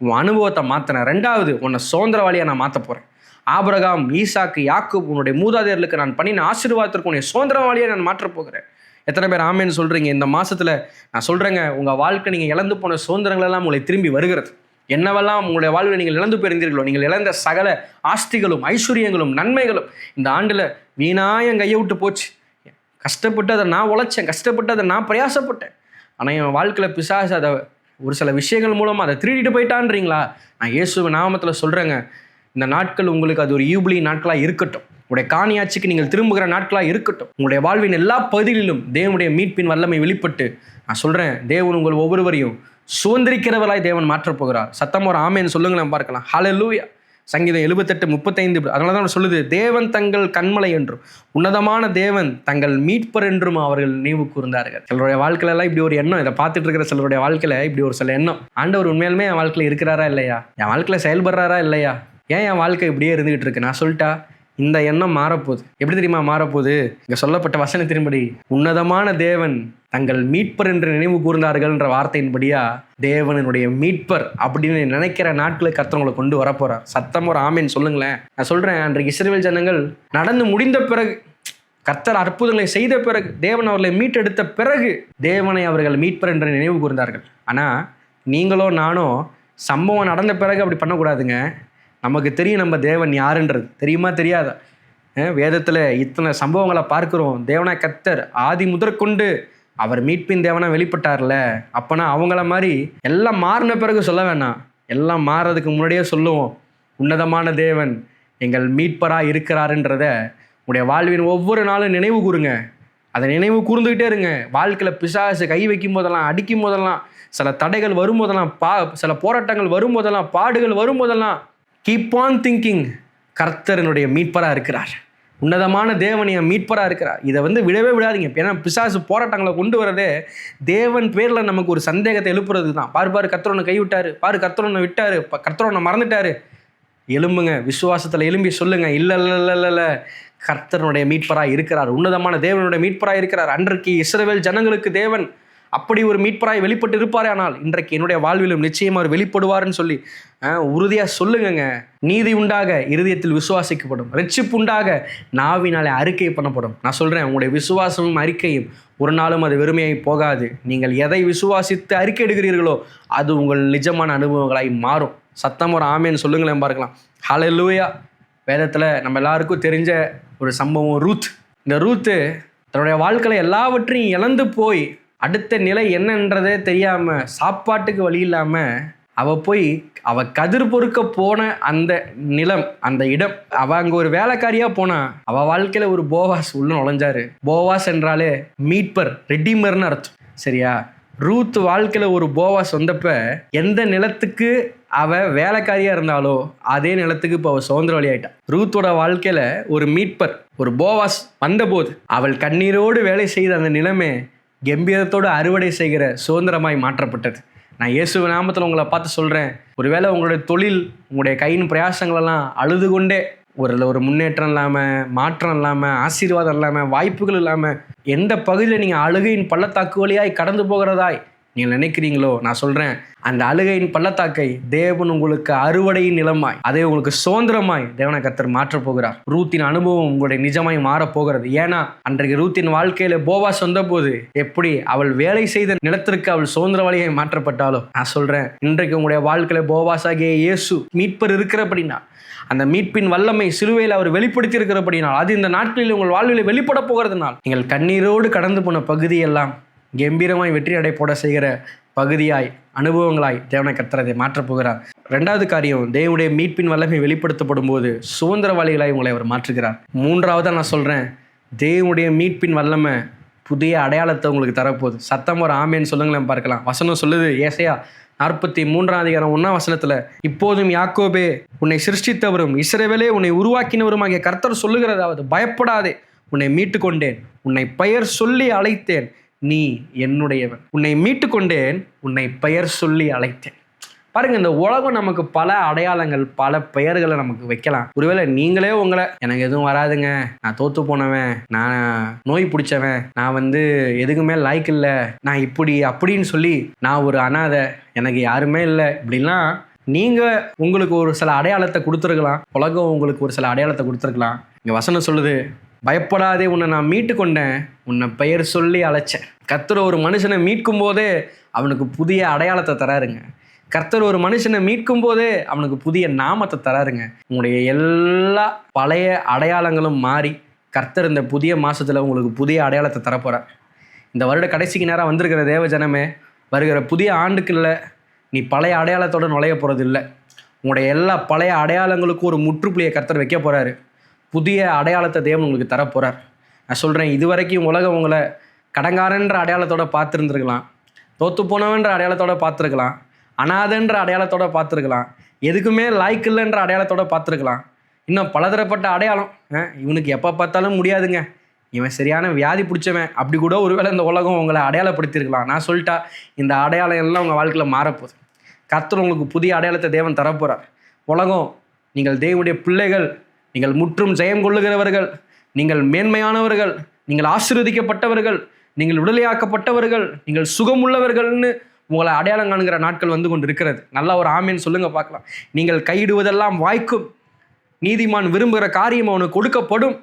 உன் அனுபவத்தை மாற்றினேன். ரெண்டாவது, உன்னை சுதந்திரவாளியாக நான் மாற்ற போகிறேன். ஆபிரகாம், ஈசாக்கு, யாக்கோபு உன்னுடைய மூதாதையர்களுக்கு நான் பண்ணின ஆசீர்வாதத்திற்கு உன்னை சுதந்திரவாளியாக நான் மாற்றப் போகிறேன். எத்தனை பேர் ஆமேன்னு சொல்கிறீங்க? இந்த மாதத்தில் நான் சொல்கிறேங்க, உங்கள் வாழ்க்கை நீங்கள் இழந்து போன சுதந்திரங்களெல்லாம் உங்களை திரும்பி வருகிறது. என்னவெல்லாம் உங்களுடைய வாழ்வில் நீங்கள் இழந்து போயிருந்தீர்களோ, நீங்கள் இழந்த சகல ஆஸ்திகளும் ஐஸ்வர்யங்களும் நன்மைகளும் இந்த ஆண்டில் வீணாக என் கையை விட்டு போச்சு. கஷ்டப்பட்டு அதை நான் உழைச்சேன், கஷ்டப்பட்டு அதை நான் பிரயாசப்பட்டேன். ஆனால் என் வாழ்க்கையில் பிசாசு அதை ஒரு சில விஷயங்கள் மூலமாக அதை திருடிட்டு போயிட்டான்றீங்களா? நான் இயேசுவின் நாமத்தில் சொல்கிறேங்க, இந்த நாட்கள் உங்களுக்கு அது ஒரு யூபிலி நாட்களாக இருக்கட்டும். உங்களுடைய காணியாட்சிக்கு நீங்கள் திரும்புகிற நாட்களாக இருக்கட்டும். உங்களுடைய வாழ்வின் எல்லா பகுதிகளிலும் தேவனுடைய மீட்பின் வல்லமை வெளிப்பட்டு நான் சொல்கிறேன், தேவன் உங்கள் ஒவ்வொருவரையும் சுதந்திரிக்கிறவர்களாய் தேவன் மாற்றப் போகிறார். சத்தம் ஒரு ஆமேன்னு சொல்லுங்களேன் பார்க்கலாம். ஹல்லேலூயா. சங்கீதம் 78:35 அதனால தான் சொல்லுது, தேவன் தங்கள் கண்மலை என்றும் உன்னதமான தேவன் தங்கள் மீட்பர் என்றும் அவர்கள் நினைவு கூர்ந்தார்கள். சிலருடைய வாழ்க்கையிலலாம் இப்படி ஒரு எண்ணம், இதை பார்த்துட்டு இருக்கிற சிலருடைய வாழ்க்கையில் இப்படி ஒரு சில எண்ணம், ஆண்டவர் உண்மையிலுமே என் வாழ்க்கையில் இருக்கிறாரா இல்லையா, என் வாழ்க்கையில் செயல்படுறாரா இல்லையா, ஏன் என் வாழ்க்கை இப்படியே இருந்துகிட்டு இருக்கு? நான் சொல்லிட்டா இந்த எண்ணம் மாறப்போகுது. எப்படி தெரியுமா மாறப்போகுது? இங்கே சொல்லப்பட்ட வசனத்தின்படி உன்னதமான தேவன் தங்கள் மீட்பர் என்று நினைவு கூர்ந்தார்கள்ன்ற வார்த்தையின்படியா தேவனுடைய மீட்பர் அப்படின்னு நினைக்கிற நாட்களை கர்த்தவங்களை கொண்டு வரப்போறார். சத்தம் ஒரு ஆமேன்னு சொல்லுங்களேன். நான் சொல்கிறேன், அன்றைக்கு இஸ்ரவேல் ஜனங்கள் நடந்து முடிந்த பிறகு, கர்த்தர் அற்புதங்களை செய்த பிறகு, தேவன் அவர்களை மீட்டெடுத்த பிறகு தேவனை அவர்கள் மீட்பர் என்று நினைவு கூர்ந்தார்கள். ஆனால் நீங்களோ நானோ சம்பவம் நடந்த பிறகு அப்படி பண்ணக்கூடாதுங்க. நமக்கு தெரியும் நம்ம தேவன் யாருன்றது. தெரியுமா தெரியாதா? வேதத்தில் இத்தனை சம்பவங்களை பார்க்குறோம். தேவனாய் கர்த்தர் ஆதி முதற்கொண்டு அவர் மீட்பின் தேவனாக வெளிப்பட்டார்ல. அப்போனா அவங்கள மாதிரி எல்லாம் மாறின பிறகு சொல்ல வேணாம், எல்லாம் மாறுறதுக்கு முன்னாடியே சொல்லுவோம், உன்னதமான தேவன் எங்கள் மீட்பராக இருக்கிறாருன்றத உங்களுடைய வாழ்வின் ஒவ்வொரு நாளும் நினைவு கூறுங்க. அதை நினைவு கூர்ந்துக்கிட்டே இருங்க. வாழ்க்கையில் பிசாசு கை வைக்கும் போதெல்லாம், அடிக்கும் போதெல்லாம், சில தடைகள் வரும்போதெல்லாம், சில போராட்டங்கள் வரும்போதெல்லாம், பாடுகள் வரும்போதெல்லாம் கீப் ஆன் திங்கிங், கர்த்தர் என்னுடைய மீட்பராக இருக்கிறார், உன்னதமான தேவன் என் மீட்பராக இருக்கிறார். இதை விடவே விடாதீங்க. ஏன்னா பிசாசு போராட்டங்களை கொண்டு வரதே தேவன் பேரில் நமக்கு ஒரு சந்தேகத்தை எழுப்புறது தான். பாரு கர்த்தர் உன்னை கைவிட்டாரு, பாரு கர்த்தர் உன்னை விட்டாரு, கர்த்தர் உன்னை மறந்துட்டாரு. எழும்புங்க, விசுவாசத்தில் எழும்பி சொல்லுங்க, இல்லை, கர்த்தருடைய மீட்பராக இருக்கிறார், உன்னதமான தேவனுடைய மீட்பராக இருக்கிறார். அன்றைக்கு இஸ்ரவேல் ஜனங்களுக்கு தேவன் அப்படி ஒரு மீட்பராய் வெளிப்பட்டு இருப்பாரே, ஆனால் இன்றைக்கு என்னுடைய வாழ்விலும் நிச்சயமாக அவர் வெளிப்படுவார்னு சொல்லி உறுதியாக சொல்லுங்க. நீதி உண்டாக இருதயத்தில் விசுவாசிக்கப்படும், ரட்சிப்பு உண்டாக நாவினாலே அறிக்கை பண்ணப்படும். நான் சொல்கிறேன், உங்களுடைய விசுவாசமும் அறிக்கையும் ஒரு நாளும் அது வெறுமையாய் போகாது. நீங்கள் எதை விசுவாசித்து அறிக்கை எடுக்கிறீர்களோ அது உங்கள் நிஜமான அனுபவங்களாய் மாறும். சத்தம் ஒரு ஆமேன்னு சொல்லுங்களேன் பார்க்கலாம். ஹல்லேலூயா. வேதத்தில் நம்ம எல்லாருக்கும் தெரிஞ்ச ஒரு சம்பவம் ரூத். இந்த ரூத்து தன்னுடைய வாழ்க்கையில் எல்லாவற்றையும் இழந்து போய் அடுத்த நிலை என்னன்றதே தெரியாமல், சாப்பாட்டுக்கு வழி இல்லாமல் அவள் கதிர் பொறுக்க போன அந்த நிலம், அந்த இடம், அவள் அங்கே ஒரு வேலைக்காரியாக போனா. அவள் வாழ்க்கையில் ஒரு போவாஸ் உள்ள நுழைஞ்சாரு. போவாஸ் என்றாலே மீட்பர், ரெடிமர்னு அர்த்தம். சரியா? ரூத் வாழ்க்கையில் ஒரு போவாஸ் வந்தப்ப எந்த நிலத்துக்கு அவள் வேலைக்காரியாக இருந்தாலோ அதே நிலத்துக்கு இப்போ அவள் சுதந்திரவழி ஆயிட்டா. ரூத்தோட வாழ்க்கையில் ஒரு மீட்பர், ஒரு போவாஸ் வந்தபோது அவள் கண்ணீரோடு வேலை செய்த அந்த நிலமே கம்பீரத்தோடு அறுவடை செய்கிற சுதந்திரமாய் மாற்றப்பட்டது. நான் இயேசு நாமத்தில் உங்களை பார்த்து சொல்கிறேன், ஒருவேளை உங்களுடைய தொழில், உங்களுடைய கையின் பிரயாசங்களெல்லாம் அழுது கொண்டே ஒரு முன்னேற்றம் இல்லாமல், மாற்றம் இல்லாமல், ஆசீர்வாதம் இல்லாமல், வாய்ப்புகள் இல்லாமல், எந்த பகுதியில் நீங்கள் அழுகையின் பள்ளத்தாக்கு வழியாய் கடந்து போகிறதாய் நீங்கள் நினைக்கிறீங்களோ, நான் சொல்கிறேன், அந்த அழுகையின் பள்ளத்தாக்கை தேவன் உங்களுக்கு அறுவடையின் நிலமாய், அதே உங்களுக்கு சுதந்திரமாய் தேவனை கர்த்தர் மாற்றப் போகிறார். ரூத்தின் அனுபவம் உங்களுடைய நிஜமாய் மாறப்போகிறது. ஏன்னா அன்றைக்கு ரூத்தின் வாழ்க்கையில் போவாஸ் வந்தபோது எப்படி அவள் வேலை செய்த நிலத்திற்கு அவள் சுதந்திரவாளியை மாற்றப்பட்டாலோ, நான் சொல்கிறேன், இன்றைக்கு உங்களுடைய வாழ்க்கையில் போவாஸாகிய இயேசு மீட்பர் இருக்கிறபடினா, அந்த மீட்பின் வல்லமை சிலுவையில் அவர் வெளிப்படுத்தி இருக்கிறபடினால், அது இந்த நாட்களில் உங்கள் வாழ்வில் வெளிப்பட போகிறதுனால், நீங்கள் கண்ணீரோடு கடந்து போன பகுதியெல்லாம் கம்பீரமாய் வெற்றி அடை போட செய்கிற பகுதியாய், அனுபவங்களாய் தேவனை கர்த்தர் அதை மாற்றப் போகிறார். ரெண்டாவது காரியம், தேவனுடைய மீட்பின் வல்லமை வெளிப்படுத்தப்படும் போது சுதந்திரவாளிகளாய் உங்களை அவர் மாற்றுகிறார். மூன்றாவதாக நான் சொல்கிறேன், தேவனுடைய மீட்பின் வல்லமை புதிய அடையாளத்தை உங்களுக்கு தரப்போகுது. சத்தம் ஒரு ஆமேன்னு சொல்லுங்களேன் பார்க்கலாம். வசனம் சொல்லுது, ஏசாயா 43:1 இப்போதும் யாக்கோபே உன்னை சிருஷ்டித்தவரும் இஸ்ரவேலே உன்னை உருவாக்கினவருமாகிய கர்த்தர் சொல்லுகிறதாவது, பயப்படாதே, உன்னை மீட்டு கொண்டேன், உன்னை பெயர் சொல்லி அழைத்தேன், நீ என்னுடையவன். உன்னை மீட்டு கொண்டேன், உன்னை பெயர் சொல்லி அழைத்தேன். பாருங்க, இந்த உலகம் நமக்கு பல அடையாளங்கள், பல பெயர்களை நமக்கு வைக்கலாம். ஒருவேளை நீங்களே உங்களை, எனக்கு எதுவும் வராதுங்க, நான் தோத்து போனவன், நான் நோய் பிடிச்சவன், நான் எதுக்குமே லாய்க்கு இல்லை, நான் இப்படி அப்படின்னு சொல்லி, நான் ஒரு அனாதை, எனக்கு யாருமே இல்லை, இப்படிலாம் நீங்கள் உங்களுக்கு ஒரு சில அடையாளத்தை கொடுத்துருக்கலாம். உலகம் உங்களுக்கு ஒரு சில அடையாளத்தை கொடுத்துருக்கலாம். இங்கே வசனம் சொல்லுது, பயப்படாதே, உன்னை நான் மீட்டு கொண்டேன், உன்னை பெயர் சொல்லி அழைச்சேன். கர்த்தர் ஒரு மனுஷனை மீட்கும் போதே அவனுக்கு புதிய அடையாளத்தை தராருங்க. கர்த்தர் ஒரு மனுஷனை மீட்கும் போதே அவனுக்கு புதிய நாமத்தை தராருங்க. உங்களுடைய எல்லா பழைய அடையாளங்களும் மாறி கர்த்தர் இந்த புதிய மாதத்தில் உங்களுக்கு புதிய அடையாளத்தை தரப்போகிறார். இந்த வருட கடைசிக்கு நேரம் வந்திருக்கிற தேவ ஜனமே, வருகிற புதிய ஆண்டுக்குள்ள நீ பழைய அடையாளத்தோடு நுழைய போகிறது இல்லை. உங்களுடைய எல்லா பழைய அடையாளங்களுக்கும் ஒரு முற்றுப்புள்ளியை கர்த்தர் வைக்க போகிறாரு. புதிய அடையாளத்தை தேவன் உங்களுக்கு தரப்போகிறார். நான் சொல்கிறேன், இதுவரைக்கும் உலகம் உங்களை கடங்காரன்ற அடையாளத்தோடு பார்த்துருந்துருக்கலாம், தோற்று போனவன்ற அடையாளத்தோடு பார்த்துருக்கலாம், அனாதன்ற அடையாளத்தோடு பார்த்துருக்கலாம், எதுக்குமே லாய்க்கு இல்லைன்ற அடையாளத்தோடு பார்த்துருக்கலாம், இன்னும் பலதரப்பட்ட அடையாளம். இவனுக்கு எப்போ பார்த்தாலும் முடியாதுங்க, இவன் சரியான வியாதி பிடிச்சவன், அப்படி கூட ஒருவேளை இந்த உலகம் உங்களை அடையாளப்படுத்தியிருக்கலாம். நான் சொல்லிட்டா இந்த அடையாளம் எல்லாம் உங்கள் வாழ்க்கையில் மாறப்போகுது. கர்த்தர் உங்களுக்கு புதிய அடையாளத்தை தேவன் தரப்போகிறார். உலகம், நீங்கள் தேவனுடைய பிள்ளைகள், நீங்கள் முற்றும் ஜெயம் கொள்ளுகிறவர்கள், நீங்கள் மேன்மையானவர்கள், நீங்கள் ஆசீர்வதிக்கப்பட்டவர்கள், நீங்கள் விடுதலையாக்கப்பட்டவர்கள், நீங்கள் சுகமுள்ளவர்கள்னு உங்களை அடையாளம் காணுகிற நாட்கள் வந்து கொண்டு இருக்கிறது. நல்லா ஒரு ஆமேன்னு சொல்லுங்க பார்க்கலாம். நீங்கள் கையிடுவதெல்லாம் வாய்க்கும், நீதிமான் விரும்புகிற காரியம் அவனுக்கு கொடுக்கப்படும்,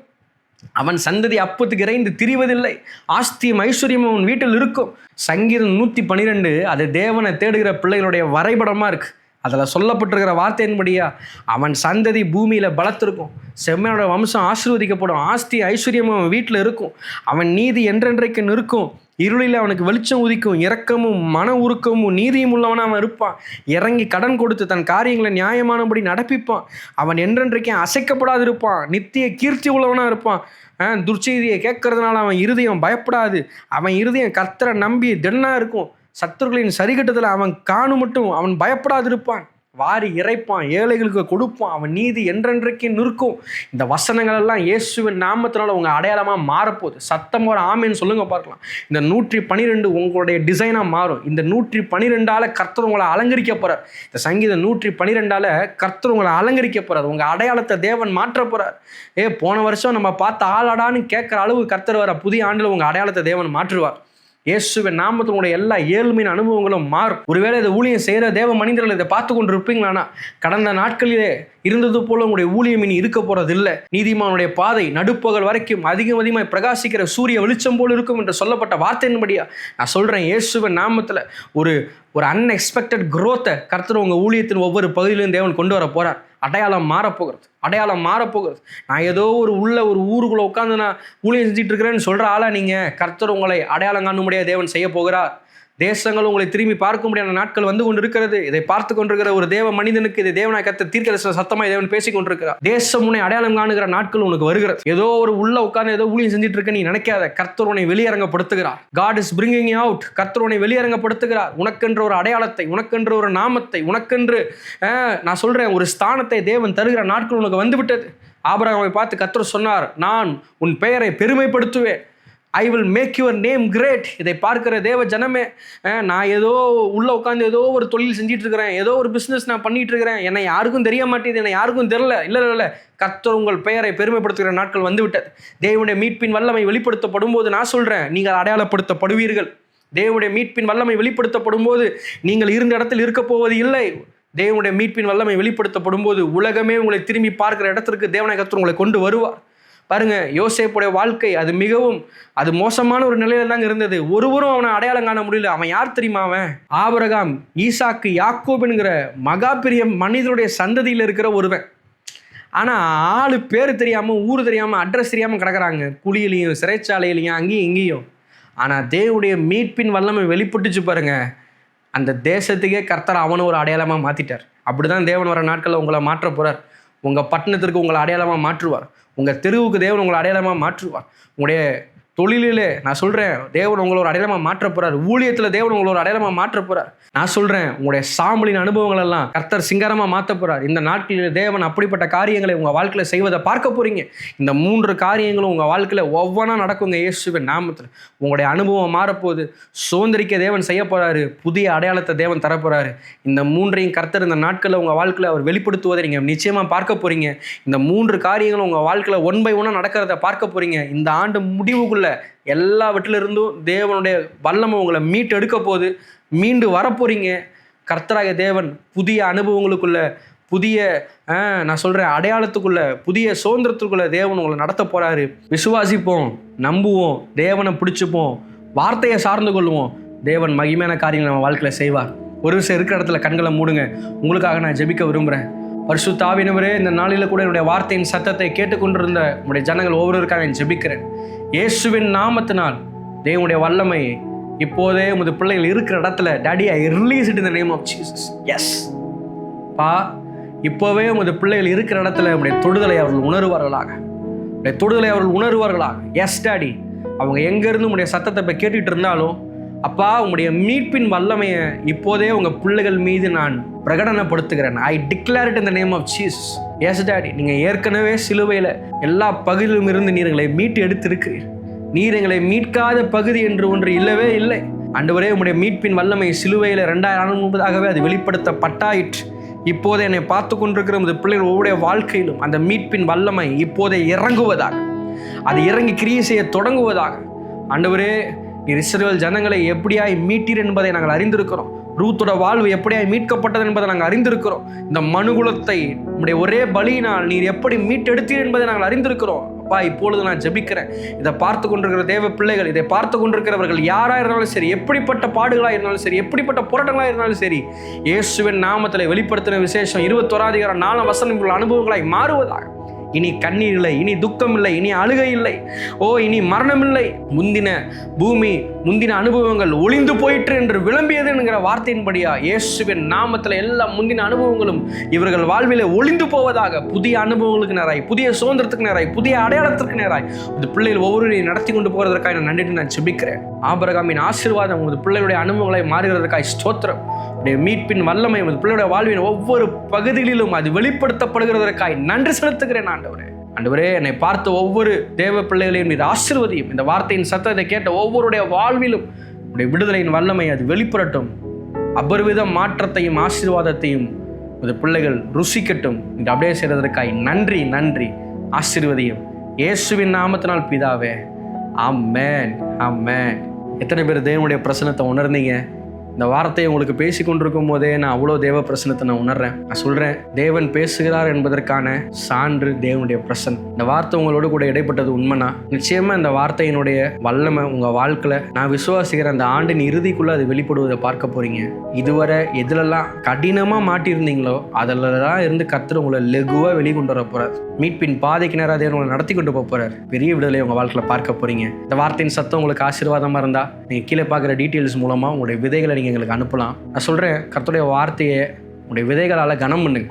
அவன் சந்ததி அப்பத்துக்கு இறைந்து திரிவதில்லை, ஆஸ்தியும் ஐஸ்வர்யம் அவன் வீட்டில் இருக்கும். சங்கீதம் 112 அது தேவனை தேடுகிற பிள்ளைகளுடைய வரைபடமாக இருக்குது. அதில் சொல்லப்பட்டிருக்கிற வார்த்தையின்படியா அவன் சந்ததி பூமியில் பலத்திருக்கும், செம்மையோட வம்சம் ஆசீர்வதிக்கப்படும், ஆஸ்தி ஐஸ்வர்யமும் அவன் வீட்டில் இருக்கும், அவன் நீதி என்றென்றைக்கு நிற்கும், இருளில் அவனுக்கு வெளிச்சம் உதிக்கும், இரக்கமும் மன உருக்கமும் நீதியும் உள்ளவனாக அவன் இருப்பான், இறங்கி கடன் கொடுத்து தன் காரியங்களை நியாயமானபடி நடப்பிப்பான், அவன் என்றென்றைக்கு அசைக்கப்படாது இருப்பான், நித்திய கீர்த்தி உள்ளவனாக இருப்பான். துர்ச்செய்தியை கேட்கறதுனால அவன் இருதயம் பயப்படாது, அவன் இருதயம் கர்த்தரை நம்பி திடனாக இருக்கும். சத்துருக்களின் சரிகட்டத்தில் அவன் காணும் மட்டும் அவன் பயப்படாதிருப்பான். வாரி இறைப்பான், ஏழைகளுக்கு கொடுப்பான், அவன் நீதி என்றென்றைக்கு நிற்கும். இந்த வசனங்கள் எல்லாம் இயேசுவின் நாமத்தினால உங்கள் அடையாளமாக மாறப்போகுது. சத்தம் ஒரு ஆமேன்னு சொல்லுங்க பார்க்கலாம். இந்த 112 உங்களுடைய டிசைனாக மாறும். இந்த 112ஆல் கர்த்தர் உங்களை அலங்கரிக்க போகிறார். இந்த சங்கீதம் 112ஆல் கர்த்தர் உங்களை அலங்கரிக்க போகிறார். உங்கள் அடையாளத்தை தேவன் மாற்ற போகிறார். போன வருஷம் நம்ம பார்த்த ஆளாடான்னு கேட்குற அளவு கர்த்தர் வர புதிய ஆண்டில் உங்கள் அடையாளத்தை தேவன் மாற்றுவார். இயேசுவின் நாமத்தினுடைய எல்லா ஏழ்மையின் அனுபவங்களும் மாறும். ஒருவேளை இதை ஊழியம் செய்கிற தேவ மனிதர்கள் இதை பார்த்து கொண்டு இருப்பீங்களானா, கடந்த நாட்களிலே இருந்தது போல உங்களுடைய ஊழியம் இனி இருக்க போறது இல்லை. நீதிமானுடைய பாதை நடுப்பகல் வரைக்கும் அதிகமாக பிரகாசிக்கிற சூரிய வெளிச்சம் போல் இருக்கும் என்று சொல்லப்பட்ட வார்த்தையின்படியா நான் சொல்றேன், இயேசுவின் நாமத்தில் ஒரு அன்எக்ஸ்பெக்டட் growth-ஐ கர்த்தர் உங்கள் ஊழியத்தின் ஒவ்வொரு பகுதியிலும் தேவன் கொண்டு வர போறார். அடையாளம் மாறப்போகிறது. நான் ஏதோ ஒரு ஊருக்குள்ளே உட்காந்து நான் ஊழியம் செஞ்சுட்டு இருக்கிறேன்னு சொல்கிற ஆளா நீங்கள்? கர்த்தர் உங்களை அடையாளம் காண முடியாத தேவன் செய்ய போகிறார். தேசங்கள் உங்களை திரும்பி பார்க்க முடியாத நாட்கள் வந்து கொண்டு இருக்கிறது. இதை பார்த்து கொண்டிருக்கிற ஒரு தேவ மனிதனுக்கு இதை தேவனாய் கர்த்தர் தீர்க்கதரிசன சத்தமாய் தேவன் பேசிக் கொண்டிருக்கிறார். தேசம் உன்னை அடையாளம் காணுகிற நாட்கள் உனக்கு வருகிறது. ஏதோ ஒரு உட்கார்ந்து ஏதோ ஊழியம் செஞ்சுட்டு இருக்க நீ நினைக்காத. கர்த்தர் உன்னை வெளியரங்கப்படுத்துகிறார். God is bringing you out. கர்த்தர் உன்னை வெளியரங்கப்படுத்துகிறார். உனக்கென்ற ஒரு அடையாளத்தை, உனக்கென்ற ஒரு நாமத்தை, உனக்கென்று நான் சொல்றேன் ஒரு ஸ்தானத்தை தேவன் தருகிற நாட்கள் உனக்கு வந்துவிட்டது. ஆபிரகாமை பார்த்து கர்த்தர் சொன்னார், நான் உன் பெயரை பெருமைப்படுத்துவேன். I will make your name great. இதை பார்க்கிற தேவ ஜனமே, நான் ஏதோ உட்காந்து ஏதோ ஒரு தொழில் செஞ்சிட்டு இருக்கிறேன், ஏதோ ஒரு பிஸ்னஸ் நான் பண்ணிட்டு இருக்கிறேன், என்னை யாருக்கும் தெரிய மாட்டேது, என்னை யாருக்கும் தெரியல. இல்லை, கர்த்தர் உங்கள் பெயரை பெருமைப்படுத்துகிற நாட்கள் வந்துவிட்டது. தேவனுடைய மீட்பின் வல்லமை வெளிப்படுத்தப்படும் போது நான் சொல்றேன், நீங்கள் அடையாளப்படுத்தப்படுவீர்கள். தேவனுடைய மீட்பின் வல்லமை வெளிப்படுத்தப்படும் போது நீங்கள் இருந்த இடத்தில் இருக்க போவது இல்லை. தேவனுடைய மீட்பின் வல்லமை வெளிப்படுத்தப்படும் போது உலகமே உங்களை திரும்பி பார்க்கிற இடத்திற்கு தேவனை கர்த்தர் உங்களை கொண்டு வருவார். பாருங்க, யோசேப்புடைய வாழ்க்கை அது மோசமான ஒரு நிலையில தாங்க இருந்தது. ஒருவரும் அவனை அடையாளம் காண முடியல. அவன் யார் தெரியுமா? அவன் ஆபிரகாம், ஈசாக்கு, யாக்கோப் என்கிற மகா பெரிய மனிதனுடைய சந்ததியில் இருக்கிற ஒருவன். ஆனால் ஆளு பேர் தெரியாமல், ஊர் தெரியாமல், அட்ரஸ் தெரியாமல் கிடக்குறாங்க, குழியிலையும் சிறைச்சாலையிலையும் அங்கேயும் இங்கேயும். ஆனால் தேவனுடைய மீட்பின் வல்லமை வெளிப்பட்டுச்சு பாருங்க, அந்த தேசத்துக்கே கர்த்தர் அவனை ஒரு அடையாளமாக மாற்றிட்டார். அப்படி தான் தேவன் வர நாட்களில் உங்களை மாற்ற போகிறார். உங்கள் பட்டணத்திற்கு உங்களை அடையாளமாக மாற்றுவார். உங்கள் தெருவுக்கு தேவன் உங்களை அடையாளமாக மாற்றுவார். உங்களுடைய தொழிலிலே நான் சொல்கிறேன், தேவன் உங்களை ஒரு அடையாளமாக மாற்ற போகிறார். ஊழியத்தில் தேவன் உங்களை ஒரு அடையாளமாக மாற்ற போகிறார். நான் சொல்கிறேன், உங்களுடைய சாம்பலின் அனுபவங்கள் எல்லாம் கர்த்தர் சிங்காரமாக மாற்ற போகிறார். இந்த நாட்களில் தேவன் அப்படிப்பட்ட காரியங்களை உங்கள் வாழ்க்கையில் செய்வதை பார்க்க போகிறீங்க. இந்த 3 காரியங்களும் உங்கள் வாழ்க்கையில் ஒவ்வொன்றா நடக்குங்க இயேசுவின் நாமத்தில். உங்களுடைய அனுபவம் மாறப்போகுது. சுதந்திரிக்க தேவன் செய்ய போகிறாரு. புதிய அடையாளத்தை தேவன் தரப்போகிறாரு. இந்த 3ஐயும் கர்த்தர் இந்த நாட்களில் உங்கள் வாழ்க்கையில் அவர் வெளிப்படுத்துவதை நீங்கள் நிச்சயமாக பார்க்க போகிறீங்க. இந்த 3 காரியங்களும் உங்கள் வாழ்க்கையில் 1 by 1 நடக்கிறத பார்க்க போகிறீங்க. இந்த ஆண்டு முடிவுக்குள்ள எல்லாவற்றிலிருந்தும் தேவனுடைய வல்லமை உங்களை மீட்டு எடுக்க போது, மீண்டு வரப்போறீங்க. கர்த்தராகிய தேவன் புதிய அனுபவங்களுக்குள்ள, புதிய நான் சொல்கிறேன் அடையாளத்துக்குள்ள, புதிய சுதந்திரத்துக்குள்ள தேவன் உங்களை நடத்த போகிறாரு. விசுவாசிப்போம், நம்புவோம், தேவனை பிடிச்சிப்போம், வார்த்தையை சார்ந்து கொள்வோம். தேவன் மகிமையான காரியங்கள் நம்ம வாழ்க்கையில் செய்வார். ஒரு விஷயம் இருக்கிற இடத்துல கண்களை மூடுங்க. உங்களுக்காக நான் ஜெபிக்க விரும்புகிறேன். பரிசுத்த ஆவியானவரே, இந்த நாளில் கூட என்னுடைய வார்த்தையின் சத்தத்தை கேட்டுக்கொண்டிருந்த உங்களுடைய ஜனங்கள் ஒவ்வொருவருக்காக நான் ஜெபிக்கிறேன். இயேசுவின் நாமத்தினால் தேவனுடைய வல்லமை இப்போதே உமது பிள்ளைகள் இருக்கிற இடத்துல, daddy I release it in the name of Jesus. Yes பா, இப்போவே உமது பிள்ளைகள் இருக்கிற இடத்துல உங்களுடைய தொடுதலை அவர்கள் உணர்வார்களாக. எஸ் டாடி, அவங்க எங்கேருந்து உங்களுடைய சத்தத்தை இப்போ கேட்டுட்டு இருந்தாலும் அப்பா, உங்களுடைய மீட்பின் வல்லமையை இப்போதே உங்கள் பிள்ளைகள் மீது நான் பிரகடனப்படுத்துகிறேன். I declare it in the name of Jesus. Yes daddy, நீங்கள் ஏற்கனவே சிலுவையில் எல்லா பகுதியிலும் இருந்து நீர் எங்களை மீட்டு எடுத்திருக்கிறீர். நீர் எங்களை மீட்காத பகுதி என்று ஒன்று இல்லவே இல்லை. ஆண்டவரே, உங்களுடைய மீட்பின் வல்லமை சிலுவையில் 2000 ஆண்டு முன்பதாகவே அது வெளிப்படுத்தப்பட்டாயிற்று. இப்போதே என்னை பார்த்து கொண்டிருக்கிற உமது பிள்ளைகள் ஒவ்வொரு வாழ்க்கையிலும் அந்த மீட்பின் வல்லமை இப்போதே இறங்குவதாக, அது இறங்கி கிரியை செய்ய தொடங்குவதாக. ஆண்டவரே, நீர் இஸ்ரவேல் ஜனங்களை எப்படியாய் மீட்டீர் என்பதை நாங்கள் அறிந்திருக்கிறோம். ரூத்தோட வாழ்வு எப்படியாய் மீட்கப்பட்டது என்பதை நாங்கள் அறிந்திருக்கிறோம். இந்த மனுகுலத்தை உம்முடைய ஒரே பலியினால் நீர் எப்படி மீட்டெடுத்தீர் என்பதை நாங்கள் அறிந்திருக்கிறோம். அப்பா, இப்பொழுது நான் ஜெபிக்கிறேன், இதை பார்த்து கொண்டிருக்கிற தேவ பிள்ளைகள், இதை பார்த்து கொண்டிருக்கிறவர்கள் யாராக இருந்தாலும் சரி, எப்படிப்பட்ட பாடுகளாக இருந்தாலும் சரி, எப்படிப்பட்ட போராட்டங்களாக இருந்தாலும் சரி, இயேசுவின் நாமத்தில் வெளிப்படுத்தின விசேஷம் 21:4 அனுபவங்களாய் மாறுவதாக. இனி கண்ணீர் இல்லை, இனி துக்கம் இல்லை, இனி அழுகை இல்லை, இனி மரணம் இல்லை. முந்தின பூமி முந்தின அனுபவங்கள் ஒளிந்து போயிற்று என்று விளம்பியதுங்கிற வார்த்தையின்படியா இயேசுவின் நாமத்தில் எல்லா முந்தின அனுபவங்களும் இவர்கள் வாழ்விலே ஒளிந்து போவதாக, புதிய அனுபவங்களுக்கு நேராய், புதிய சுதந்திரத்துக்கு நேராய், புதிய அடையாளத்திற்கு நேராய் இந்த பிள்ளைகள் ஒவ்வொருவரையும் நடத்தி கொண்டு போகிறதற்காக நான் நன்றிட்டு நான் ஜெபிக்கிறேன். ஆபிரகாமின் ஆசீர்வாதம் உமது பிள்ளைகளுடைய அனுபவங்களை மாறுகிறதற்காய் ஸ்தோத்திரம். மீட்பின் வல்லமை உமது பிள்ளையுடைய வாழ்வின் ஒவ்வொரு பகுதிகளிலும் அது வெளிப்படுத்தப்படுகிறதற்காய் நன்றி செலுத்துகிறேன். ஆண்டவரே, என்னை பார்த்த ஒவ்வொரு தேவ பிள்ளைகளையும் நீர் ஆசீர்வதியும். இந்த வார்த்தையின் சத்தத்தை கேட்ட ஒவ்வொருடைய வாழ்விலும் உடைய விடுதலையின் வல்லமை அது வெளிப்படட்டும். அபரிவித மாற்றத்தையும் ஆசீர்வாதத்தையும் இந்த பிள்ளைகள் ருசிக்கட்டும். நீங்க அப்படியே செய்வதற்காய் நன்றி. ஆசீர்வதியும் இயேசுவின் நாமத்தினால் பிதாவே, ஆமென், ஆமென். எத்தனை பேர் தேவனுடைய பிரசன்னத்தை உணர்ந்தீங்க? இந்த வார்த்தையை உங்களுக்கு பேசி கொண்டிருக்கும் போதே நான் அவ்வளோ தேவ பிரசன்னத்தை நான் உணர்றேன். நான் சொல்கிறேன், தேவன் பேசுகிறார் என்பதற்கான சான்று தேவனுடைய பிரசன்னம். இந்த வார்த்தை உங்களோட கூட இடைப்பட்டது உண்மைனா நிச்சயமாக இந்த வார்த்தையினுடைய வல்லமை உங்கள் வாழ்க்கையில் நான் விசுவாசிக்கிற அந்த ஆண்டின் இறுதிக்குள்ளே அது வெளிப்படுவதை பார்க்க போகிறீங்க. இதுவரை எதுலெல்லாம் கடினமாக மாட்டியிருந்தீங்களோ அதிலெல்லாம் இருந்து கர்த்தர் உங்களை லெகுவாக வெளிக்கொண்டு வர போகிறார். மீட்பின் பாதைக்கு நேராக தேவன் உங்களை நடத்தி கொண்டு போக போகிறார். பெரிய விடுதலை உங்கள் வாழ்க்கையில் பார்க்க போகிறீங்க. இந்த வார்த்தையின் சத்தம் உங்களுக்கு ஆசீர்வாதமாக இருந்தால் நீங்கள் கீழே பார்க்குற டீட்டெயில்ஸ் மூலமாக உங்களுடைய விதைகளை நீங்கள் எங்களுக்கு அனுப்பலாம். நான் சொல்கிறேன், கர்த்தருடைய வார்த்தையை உங்களுடைய விதைகளால் கனம் பண்ணுங்க.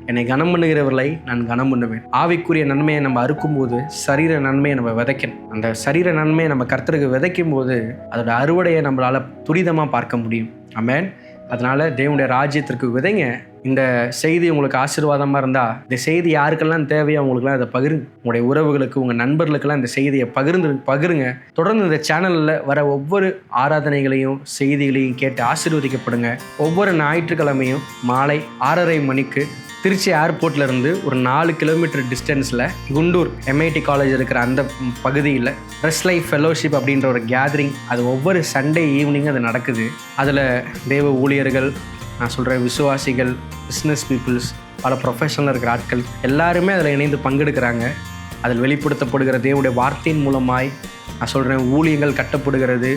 என்னை கனம் பண்ணுகிறவர்களை நான் கனம் பண்ணுவேன். ஆவிக்குரிய நன்மையை நம்ம அறுக்கும்போது சரீர நன்மையை நம்ம விதைக்கணும். அந்த சரீர நன்மையை நம்ம கர்த்தருக்கு விதைக்கும் போது அதோட அறுவடையை நம்மளால் துரிதமாக பார்க்க முடியும். ஆமென். அதனால் தேவனுடைய ராஜ்யத்திற்கு விதைங்க. இந்த செய்தி உங்களுக்கு ஆசீர்வாதமாக இருந்தால் இந்த செய்தி யாருக்கெல்லாம் தேவையோ அவங்களுக்குலாம் அதை பகிருங்க. உங்களுடைய உறவுகளுக்கு, உங்கள் நண்பர்களுக்கெல்லாம் இந்த செய்தியை பகிருங்க. தொடர்ந்து இந்த சேனலில் வர ஒவ்வொரு ஆராதனைகளையும் செய்திகளையும் கேட்டு ஆசீர்வதிக்கப்படுங்க. ஒவ்வொரு ஞாயிற்றுக்கிழமையும் மாலை 6:30 மணிக்கு திருச்சி ஏர்போர்ட்ல இருந்து ஒரு 4 கிலோமீட்டர் டிஸ்டன்ஸில் குண்டூர் MIT காலேஜ் இருக்கிற அந்த பகுதியில் ரெஸ்ட் லைஃப் ஃபெலோஷிப் அப்படின்ற ஒரு கேதரிங், அது ஒவ்வொரு சண்டே ஈவினிங் அது நடக்குது. அதில் தேவ ஊழியர்கள், நான் சொல்கிறேன் விசுவாசிகள், பிஸ்னஸ் பீப்புள்ஸ், பல ப்ரொஃபஷனல் இருக்கிற ஆட்கள் எல்லாருமே அதில் இணைந்து பங்கெடுக்கிறாங்க. அதில் வெளிப்படுத்தப்படுகிற தேவனுடைய வார்த்தையின் மூலமாய் நான் சொல்கிறேன் ஊழியங்கள் கட்டப்படுகிறது,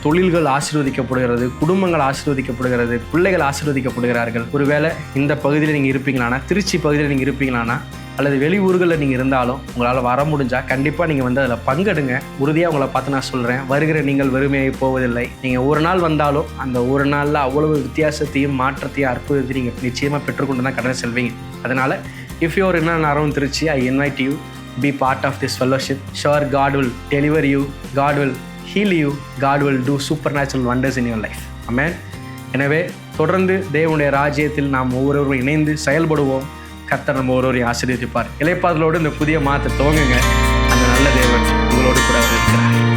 தொழில்கள் ஆசீர்வதிக்கப்படுகிறது, குடும்பங்கள் ஆசீர்வதிக்கப்படுகிறது, பிள்ளைகள் ஆசீர்வதிக்கப்படுகிறார்கள். ஒருவேளை இந்த பகுதியில் நீங்கள் இருப்பீங்களானா, திருச்சி பகுதியில் நீங்கள் இருப்பீங்களானா, அல்லது வெளியூர்களில் நீங்கள் இருந்தாலும் உங்களால் வர முடிஞ்சால் கண்டிப்பாக நீங்கள் வந்து அதில் பங்கெடுங்க. உறுதியாக உங்களை பார்த்து நான் சொல்கிறேன், வருகிற நீங்கள் வெறுமையாகி போவதில்லை. நீங்கள் ஒரு நாள் வந்தாலும் அந்த ஒரு நாளில் அவ்வளவு வித்தியாசத்தையும் மாற்றத்தையும் அற்புதத்தையும் நீங்கள் நிச்சயமாக பெற்றுக்கொண்டு தான் கடந்து செல்வீங்க. அதனால் if you are in and around Trichy, I invite you be part of this fellowship. Sure, God will deliver you, God will heal you, God will do supernatural wonders in your life. Amen. எனவே தொடர்ந்து தேவனுடைய ராஜ்யத்தில் நாம் ஒவ்வொருவரும் இணைந்து செயல்படுவோம். கர்த்தர் நம்ம ஒவ்வொருவரையும் ஆசீர்வதிப்பார். இளைப்பாறுதலோடு இந்த புதிய மாதத்தை துவங்குங்க. அந்த நல்ல தேவன் உங்களோடு கூட இருக்கிறார்.